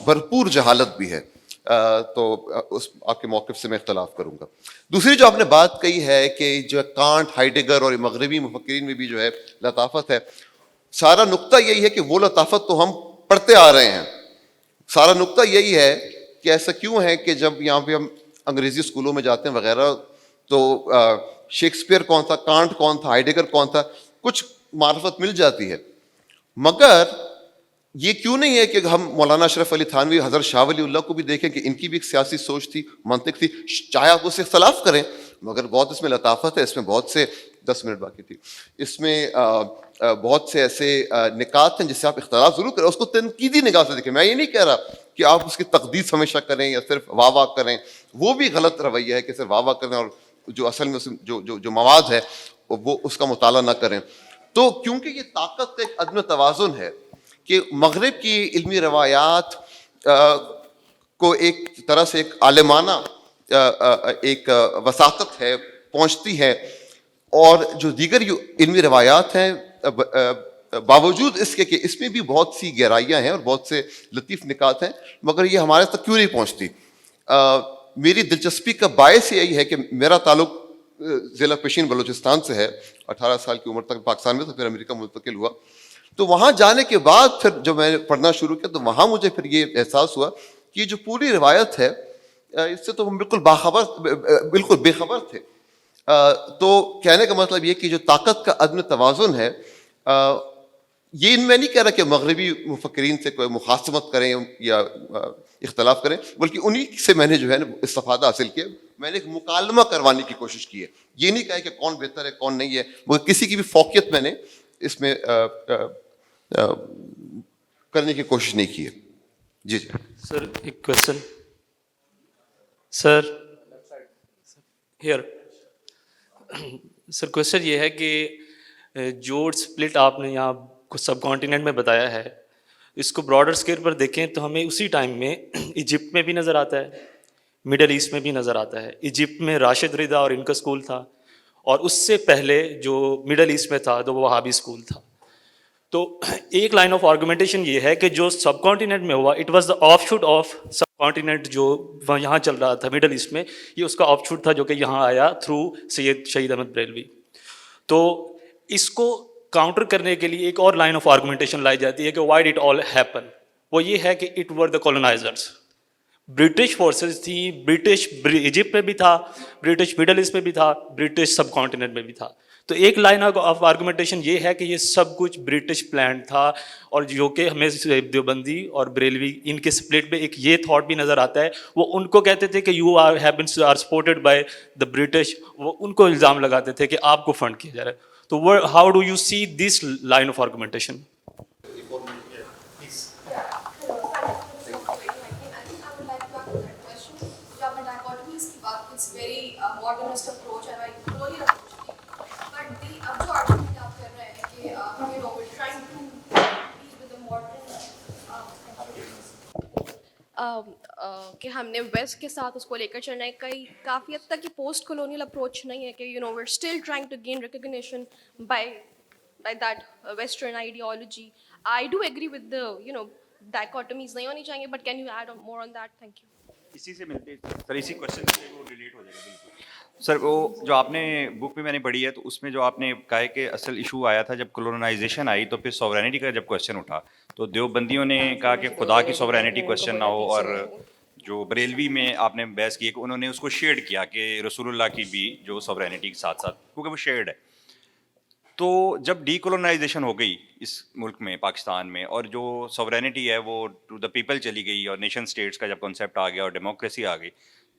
भरपूर जहालत भी है. तो उस आपके मौक़िफ़ से मैं इख्तलाफ करूँगा. दूसरी जो आपने बात कही है कि जो कांट, हाइडेगर और मगरबी मुफक्किरीन में भी जो है लताफ़त है, सारा नुक्ता यही है कि वो लताफ़त तो हम पढ़ते आ रहे हैं. सारा नुक्ता यही है कि ऐसा क्यों है कि जब यहाँ पे हम अंग्रेज़ी स्कूलों में जाते हैं वगैरह, तो शेक्सपियर कौन था, कांट कौन था, हाइडेगर कौन था, कुछ मार्फत मिल जाती है. मगर ये क्यों नहीं है कि हम मौलाना अशरफ अली थानवी, हज़रत शाह वलीउल्लाह को भी देखें कि इनकी भी एक सियासी सोच थी, मंतिक थी, चाहे आप उससे इख्तलाफ करें, मगर बहुत इसमें लताफत है. इसमें बहुत से 10 मिनट बाकी थी, इसमें बहुत से ऐसे निकात हैं जिससे आप इख्तलाफ ज़रूर करें, उसको तनकीदी निगाह से देखें. मैं ये नहीं कह रहा कि आप उसकी तकदीस हमेशा करें या सिर्फ वाह वाह करें, वो भी गलत रवैया है कि सिर्फ वाह वाह करें और जो असल में जो मवाद है वो उसका मुताला ना करें. तो क्योंकि ये ताकत का एक अदम तवाज़ुन है कि मगरिब की इल्मी रवायात को एक तरह से एक आलिमाना एक वसातत है, पहुँचती है, और जो दीगर इल्मी रवायात हैं बावजूद इसके कि इसमें भी बहुत सी गहराइयाँ हैं और बहुत से लतीफ़ निकात हैं, मगर ये हमारे तक क्यों नहीं पहुँचती. मेरी दिलचस्पी का बायस यही है कि मेरा ताल्लुक़ ज़िला पेशीन बलूचिस्तान से है. 18 साल की उम्र तक पाकिस्तान में था, फिर अमेरिका मुंतकिल हुआ. तो वहाँ जाने के बाद फिर जब मैंने पढ़ना शुरू किया तो वहाँ मुझे फिर ये एहसास हुआ कि जो पूरी रिवायत है इससे तो हम बिल्कुल बेखबर थे. तो कहने का मतलब ये कि जो ताकत का अदम तवाज़ुन है, ये मैं नहीं कह रहा कि मगरबी मुफक्किरीन से कोई मुखासमत करें या इख्तलाफ करें, बल्कि उन्हीं से मैंने जो है ना इस्तिफ़ादा हासिल किया. मैंने एक मुकालमा करवाने की कोशिश की है. ये नहीं कहा कि कौन बेहतर है कौन नहीं है, मगर किसी की भी फौकियत मैंने इसमें करने की कोशिश नहीं की है. जी सर, एक question sir here. Sir question ये है कि जो स्प्लिट आपने यहाँ सब कॉन्टिनेंट में बताया है, इसको ब्रॉडर स्केल पर देखें तो हमें उसी टाइम में इजिप्ट में भी नज़र आता है, मिडल ईस्ट में भी नज़र आता है. इजिप्ट में राशिद रिदा और इनका स्कूल था, और उससे पहले जो मिडल ईस्ट में था तो वो वहाबी स्कूल था. तो एक लाइन ऑफ आर्गुमेंटेशन ये है कि जो सब कॉन्टिनेंट में हुआ, it was the offshoot of continent جو یہاں چل رہا تھا مڈل ایسٹ میں, یہ اس کا آف شوٹ تھا جو کہ یہاں آیا تھرو سید شہید احمد بریلوی. تو اس کو کاؤنٹر کرنے کے لیے ایک اور لائن آف آرگومنٹیشن لائی جاتی ہے کہ وائی ڈڈ آل ہیپن. وہ یہ ہے کہ it were the colonisers. British forces تھی, برٹش ایجپٹ میں بھی تھا, برٹش مڈل ایسٹ میں بھی تھا, برٹش سب کانٹیننٹ میں بھی تھا. تو ایک لائن آف آرگومنٹیشن یہ ہے کہ یہ سب کچھ برٹش پلان تھا, اور جو کہ ہمیں دیوبندی اور بریلوی ان کے سپلٹ میں ایک یہ تھاٹ بھی نظر آتا ہے. وہ ان کو کہتے تھے کہ you are supported by the British, وہ ان کو الزام لگاتے تھے کہ آپ کو فنڈ کیا جا رہا ہے. تو how do you see this line of argumentation? It's very modernist approach and I totally appreciate. But the अब जो argument आप कर रहे हैं कि we're trying to deal with the modern कि हमने वेस्ट के साथ उसको लेकर चलना है, कई काफ़ी हद तक ये पोस्ट कॉलोनियल अप्रोच नहीं है कि we're still trying to gain recognition by that western ideology. I do agree with the dichotomies नहीं होनी चाहिए, but can you add on more on that? Thank you. اسی سے ملتے سر, اسی کوشچن سے وہ ریلیٹ ہو جائے گا. بالکل سر, وہ جو آپ نے بک میں نے پڑھی ہے تو اس میں جو آپ نے کہا ہے کہ اصل ایشو آیا تھا جب کولونائزیشن آئی, تو پھر سوورینٹی کا جب کوشچن اٹھا تو دیوبندیوں نے کہا کہ خدا کی سوورینٹی کوشچن نہ ہو, اور جو بریلوی میں آپ نے بحث کی کہ انہوں نے اس کو شیئرڈ کیا کہ رسول اللہ کی بھی جو سوورینٹی کے ساتھ ساتھ, کیونکہ وہ شیئرڈ ہے. تو جب ڈی کولونائزیشن ہو گئی اس ملک میں پاکستان میں, اور جو سوورینٹی ہے وہ ٹو دا پیپل چلی گئی, اور نیشن اسٹیٹس کا جب کنسیپٹ آ گیا اور ڈیموکریسی آ گئی,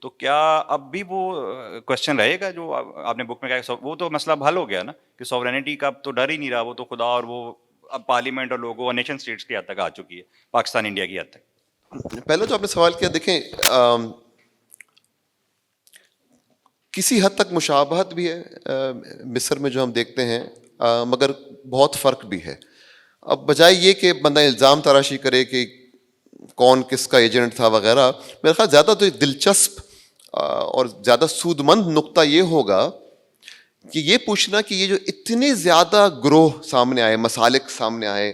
تو کیا اب بھی وہ کوشچن رہے گا جو آپ نے بک میں کہا؟ وہ تو مسئلہ اب حل ہو گیا نا کہ سوورینٹی کا اب تو ڈر ہی نہیں رہا, وہ تو خدا اور وہ اب پارلیمنٹ اور لوگوں اور نیشن اسٹیٹس کی حد تک آ چکی ہے, پاکستان انڈیا کی حد تک. پہلے جو آپ نے سوال کیا, دیکھیں کسی حد تک مشابہت بھی ہے مصر میں جو ہم دیکھتے ہیں, مگر بہت فرق بھی ہے. اب بجائے یہ کہ بندہ الزام تراشی کرے کہ کون کس کا ایجنٹ تھا وغیرہ, میرے خیال زیادہ تو دلچسپ اور زیادہ سود مند نقطہ یہ ہوگا کہ یہ پوچھنا کہ یہ جو اتنے زیادہ گروہ سامنے آئے, مسالک سامنے آئے,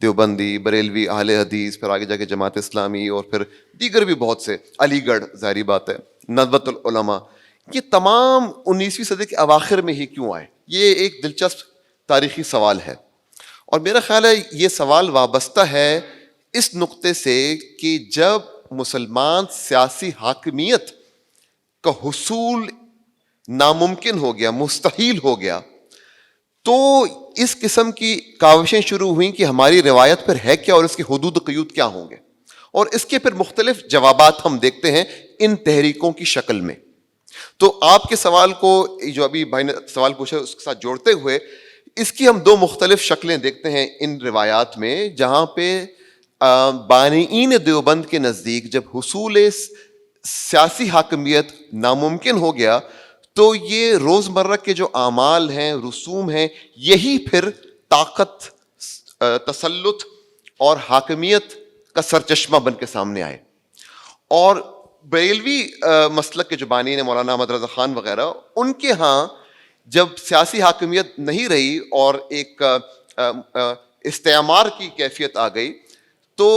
دیوبندی, بریلوی, اہل حدیث, پھر آگے جا کے جماعت اسلامی, اور پھر دیگر بھی بہت سے, علی گڑھ ظاہری بات ہے, ندوۃ العلماء, یہ تمام 19ویں صدی کے اواخر میں ہی کیوں آئے؟ یہ ایک دلچسپ تاریخی سوال ہے, اور میرا خیال ہے یہ سوال وابستہ ہے اس نقطے سے کہ جب مسلمان سیاسی حاکمیت کا حصول ناممکن ہو گیا, مستحیل ہو گیا, تو اس قسم کی کاوشیں شروع ہوئیں کہ ہماری روایت پر ہے کیا اور اس کے حدود و قیود کیا ہوں گے, اور اس کے پھر مختلف جوابات ہم دیکھتے ہیں ان تحریکوں کی شکل میں. تو آپ کے سوال کو جو ابھی بھائی نے سوال پوچھا اس کے ساتھ جوڑتے ہوئے اس کی ہم دو مختلف شکلیں دیکھتے ہیں ان روایات میں, جہاں پہ بانئین دیوبند کے نزدیک جب حصول سیاسی حاکمیت ناممکن ہو گیا تو یہ روزمرہ کے جو اعمال ہیں, رسوم ہیں, یہی پھر طاقت, تسلط اور حاکمیت کا سرچشمہ بن کے سامنے آئے. اور بریلوی مسلک کے جو بانی نے مولانا احمد رضا خان وغیرہ, ان کے ہاں جب سیاسی حاکمیت نہیں رہی اور ایک استعمار کی کیفیت آ گئی, تو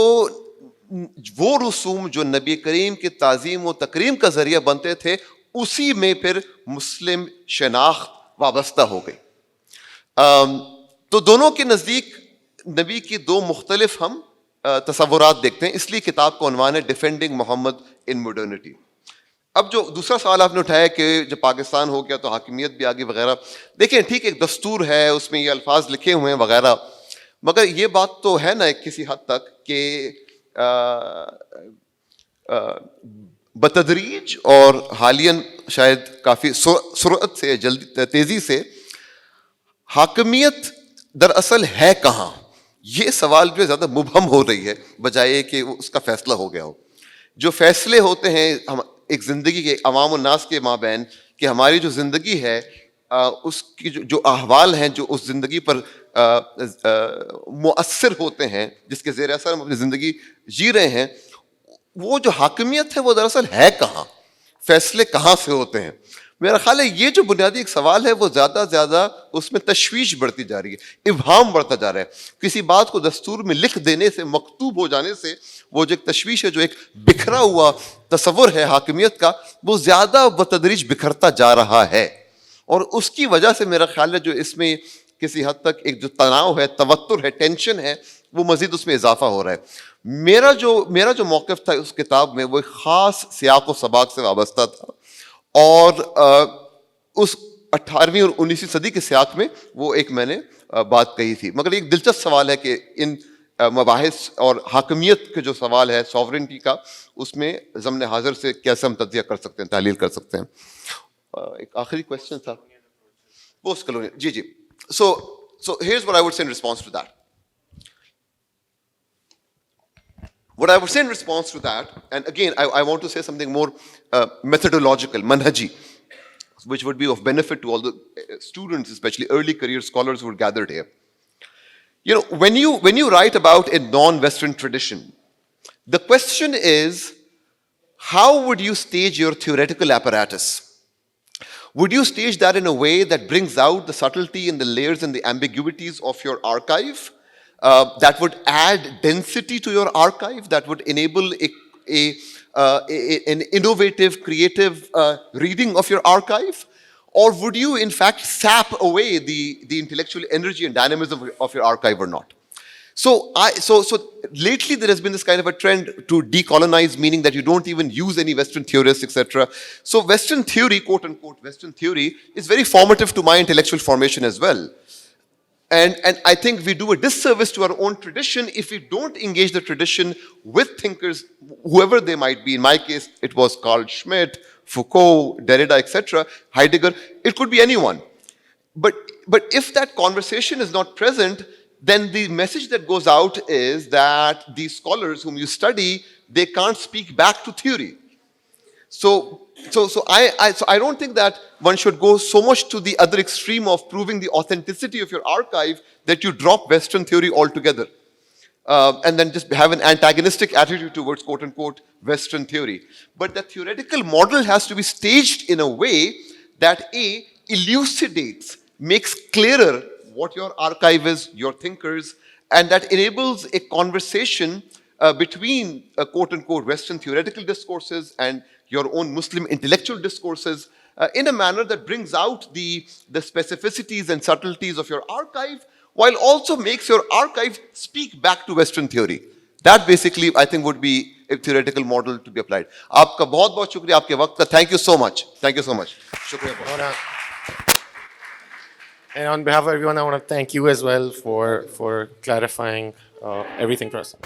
وہ رسوم جو نبی کریم کی تعظیم و تکریم کا ذریعہ بنتے تھے اسی میں پھر مسلم شناخت وابستہ ہو گئی. تو دونوں کے نزدیک نبی کی دو مختلف ہم تصورات دیکھتے ہیں, اس لیے کتاب کا عنوان ہے ڈیفینڈنگ محمد ان ماڈرنٹی. اب جو دوسرا سوال آپ نے اٹھایا کہ جب پاکستان ہو گیا تو حاکمیت بھی آگے وغیرہ, دیکھیں ٹھیک ایک دستور ہے, اس میں یہ الفاظ لکھے ہوئے ہیں وغیرہ, مگر یہ بات تو ہے نا کسی حد تک کہ بتدریج اور حالیاً شاید کافی سرعت سے, جلدی تیزی سے, حاکمیت دراصل ہے کہاں, یہ سوال جو زیادہ مبہم ہو رہی ہے بجائے کہ اس کا فیصلہ ہو گیا ہو. جو فیصلے ہوتے ہیں ایک زندگی کے عوام الناس کے مابین کہ ہماری جو زندگی ہے اس کی جو احوال ہیں جو اس زندگی پر مؤثر ہوتے ہیں, جس کے زیر اثر ہم اپنی زندگی جی رہے ہیں, وہ جو حاکمیت ہے وہ دراصل ہے کہاں, فیصلے کہاں سے ہوتے ہیں. मेरा ख्याल है ये जो बुनियादी एक सवाल है वो ज़्यादा ज़्यादा उसमें तशवीश बढ़ती जा रही है, इब्हाम बढ़ता जा रहा है। किसी बात को दस्तूर में लिख देने से, मकतूब हो जाने से, वो जो एक तशवीश है, जो एक बिखरा हुआ तसव्वुर है हाकिमियत का, वो ज़्यादा बतदरीज बिखरता जा रहा है। और उसकी वजह से मेरा ख्याल है जो इसमें किसी हद तक एक जो तनाव है, तवत्तुर है, टेंशन है, वो मजीद उसमें इजाफा हो रहा है। मेरा जो मौक़िफ़ था उस किताब में, वो एक ख़ास सियाक़ व सबाक़ से वाबस्ता था, और उस 18वीं और 19वीं सदी के सियाक़ में वो एक मैंने बात कही थी। मगर एक दिलचस्प सवाल है कि इन मबाहिस और हाकमियत के जो सवाल है सॉवरेनिटी का, उसमें ज़मन हाज़िर से कैसे हम तज्ज़िया कर सकते हैं, तालील कर सकते हैं। एक आखिरी क्वेश्चन था पोस्ट कॉलोनियल। जी जी, so here's what I would say in response to that. What I would say in response to that, and again I want to say something more methodological, manhaji, which would be of benefit to all the students, especially early career scholars who are gathered here. You know, when you write about a non-Western tradition, the question is, how would you stage your theoretical apparatus? Would you stage that in a way that brings out the subtlety and the layers and the ambiguities of your archive? That would add density to your archive, that would enable an innovative, creative reading of your archive? Or would you, in fact, sap away the intellectual energy and dynamism of your archive or not? So lately there has been this kind of a trend to decolonize, meaning that you don't even use any Western theorists, etc. So Western theory, quote unquote, Western theory is very formative to my intellectual formation as well. And I think we do a disservice to our own tradition if we don't engage the tradition with thinkers, whoever they might be. In my case, it was Carl Schmitt, Foucault, Derrida, etc., Heidegger. It could be anyone. But if that conversation is not present, then the message that goes out is that these scholars whom you study, they can't speak back to theory. So I don't think that one should go so much to the other extreme of proving the authenticity of your archive that you drop Western theory altogether. And then just have an antagonistic attitude towards quote unquote Western theory. But the theoretical model has to be staged in a way that elucidates, makes clearer what your archive is, your thinkers, and that enables a conversation between quote unquote Western theoretical discourses and your own Muslim intellectual discourses in a manner that brings out the specificities and subtleties of your archive, while also makes your archive speak back to Western theory. That basically, I think, would be a theoretical model to be applied. आपका बहुत बहुत शुक्रिया आपके वक्त का. Thank you so much. Thank you so much. शुक्रिया बहुत. And on behalf of everyone, I want to thank you as well for clarifying everything for us.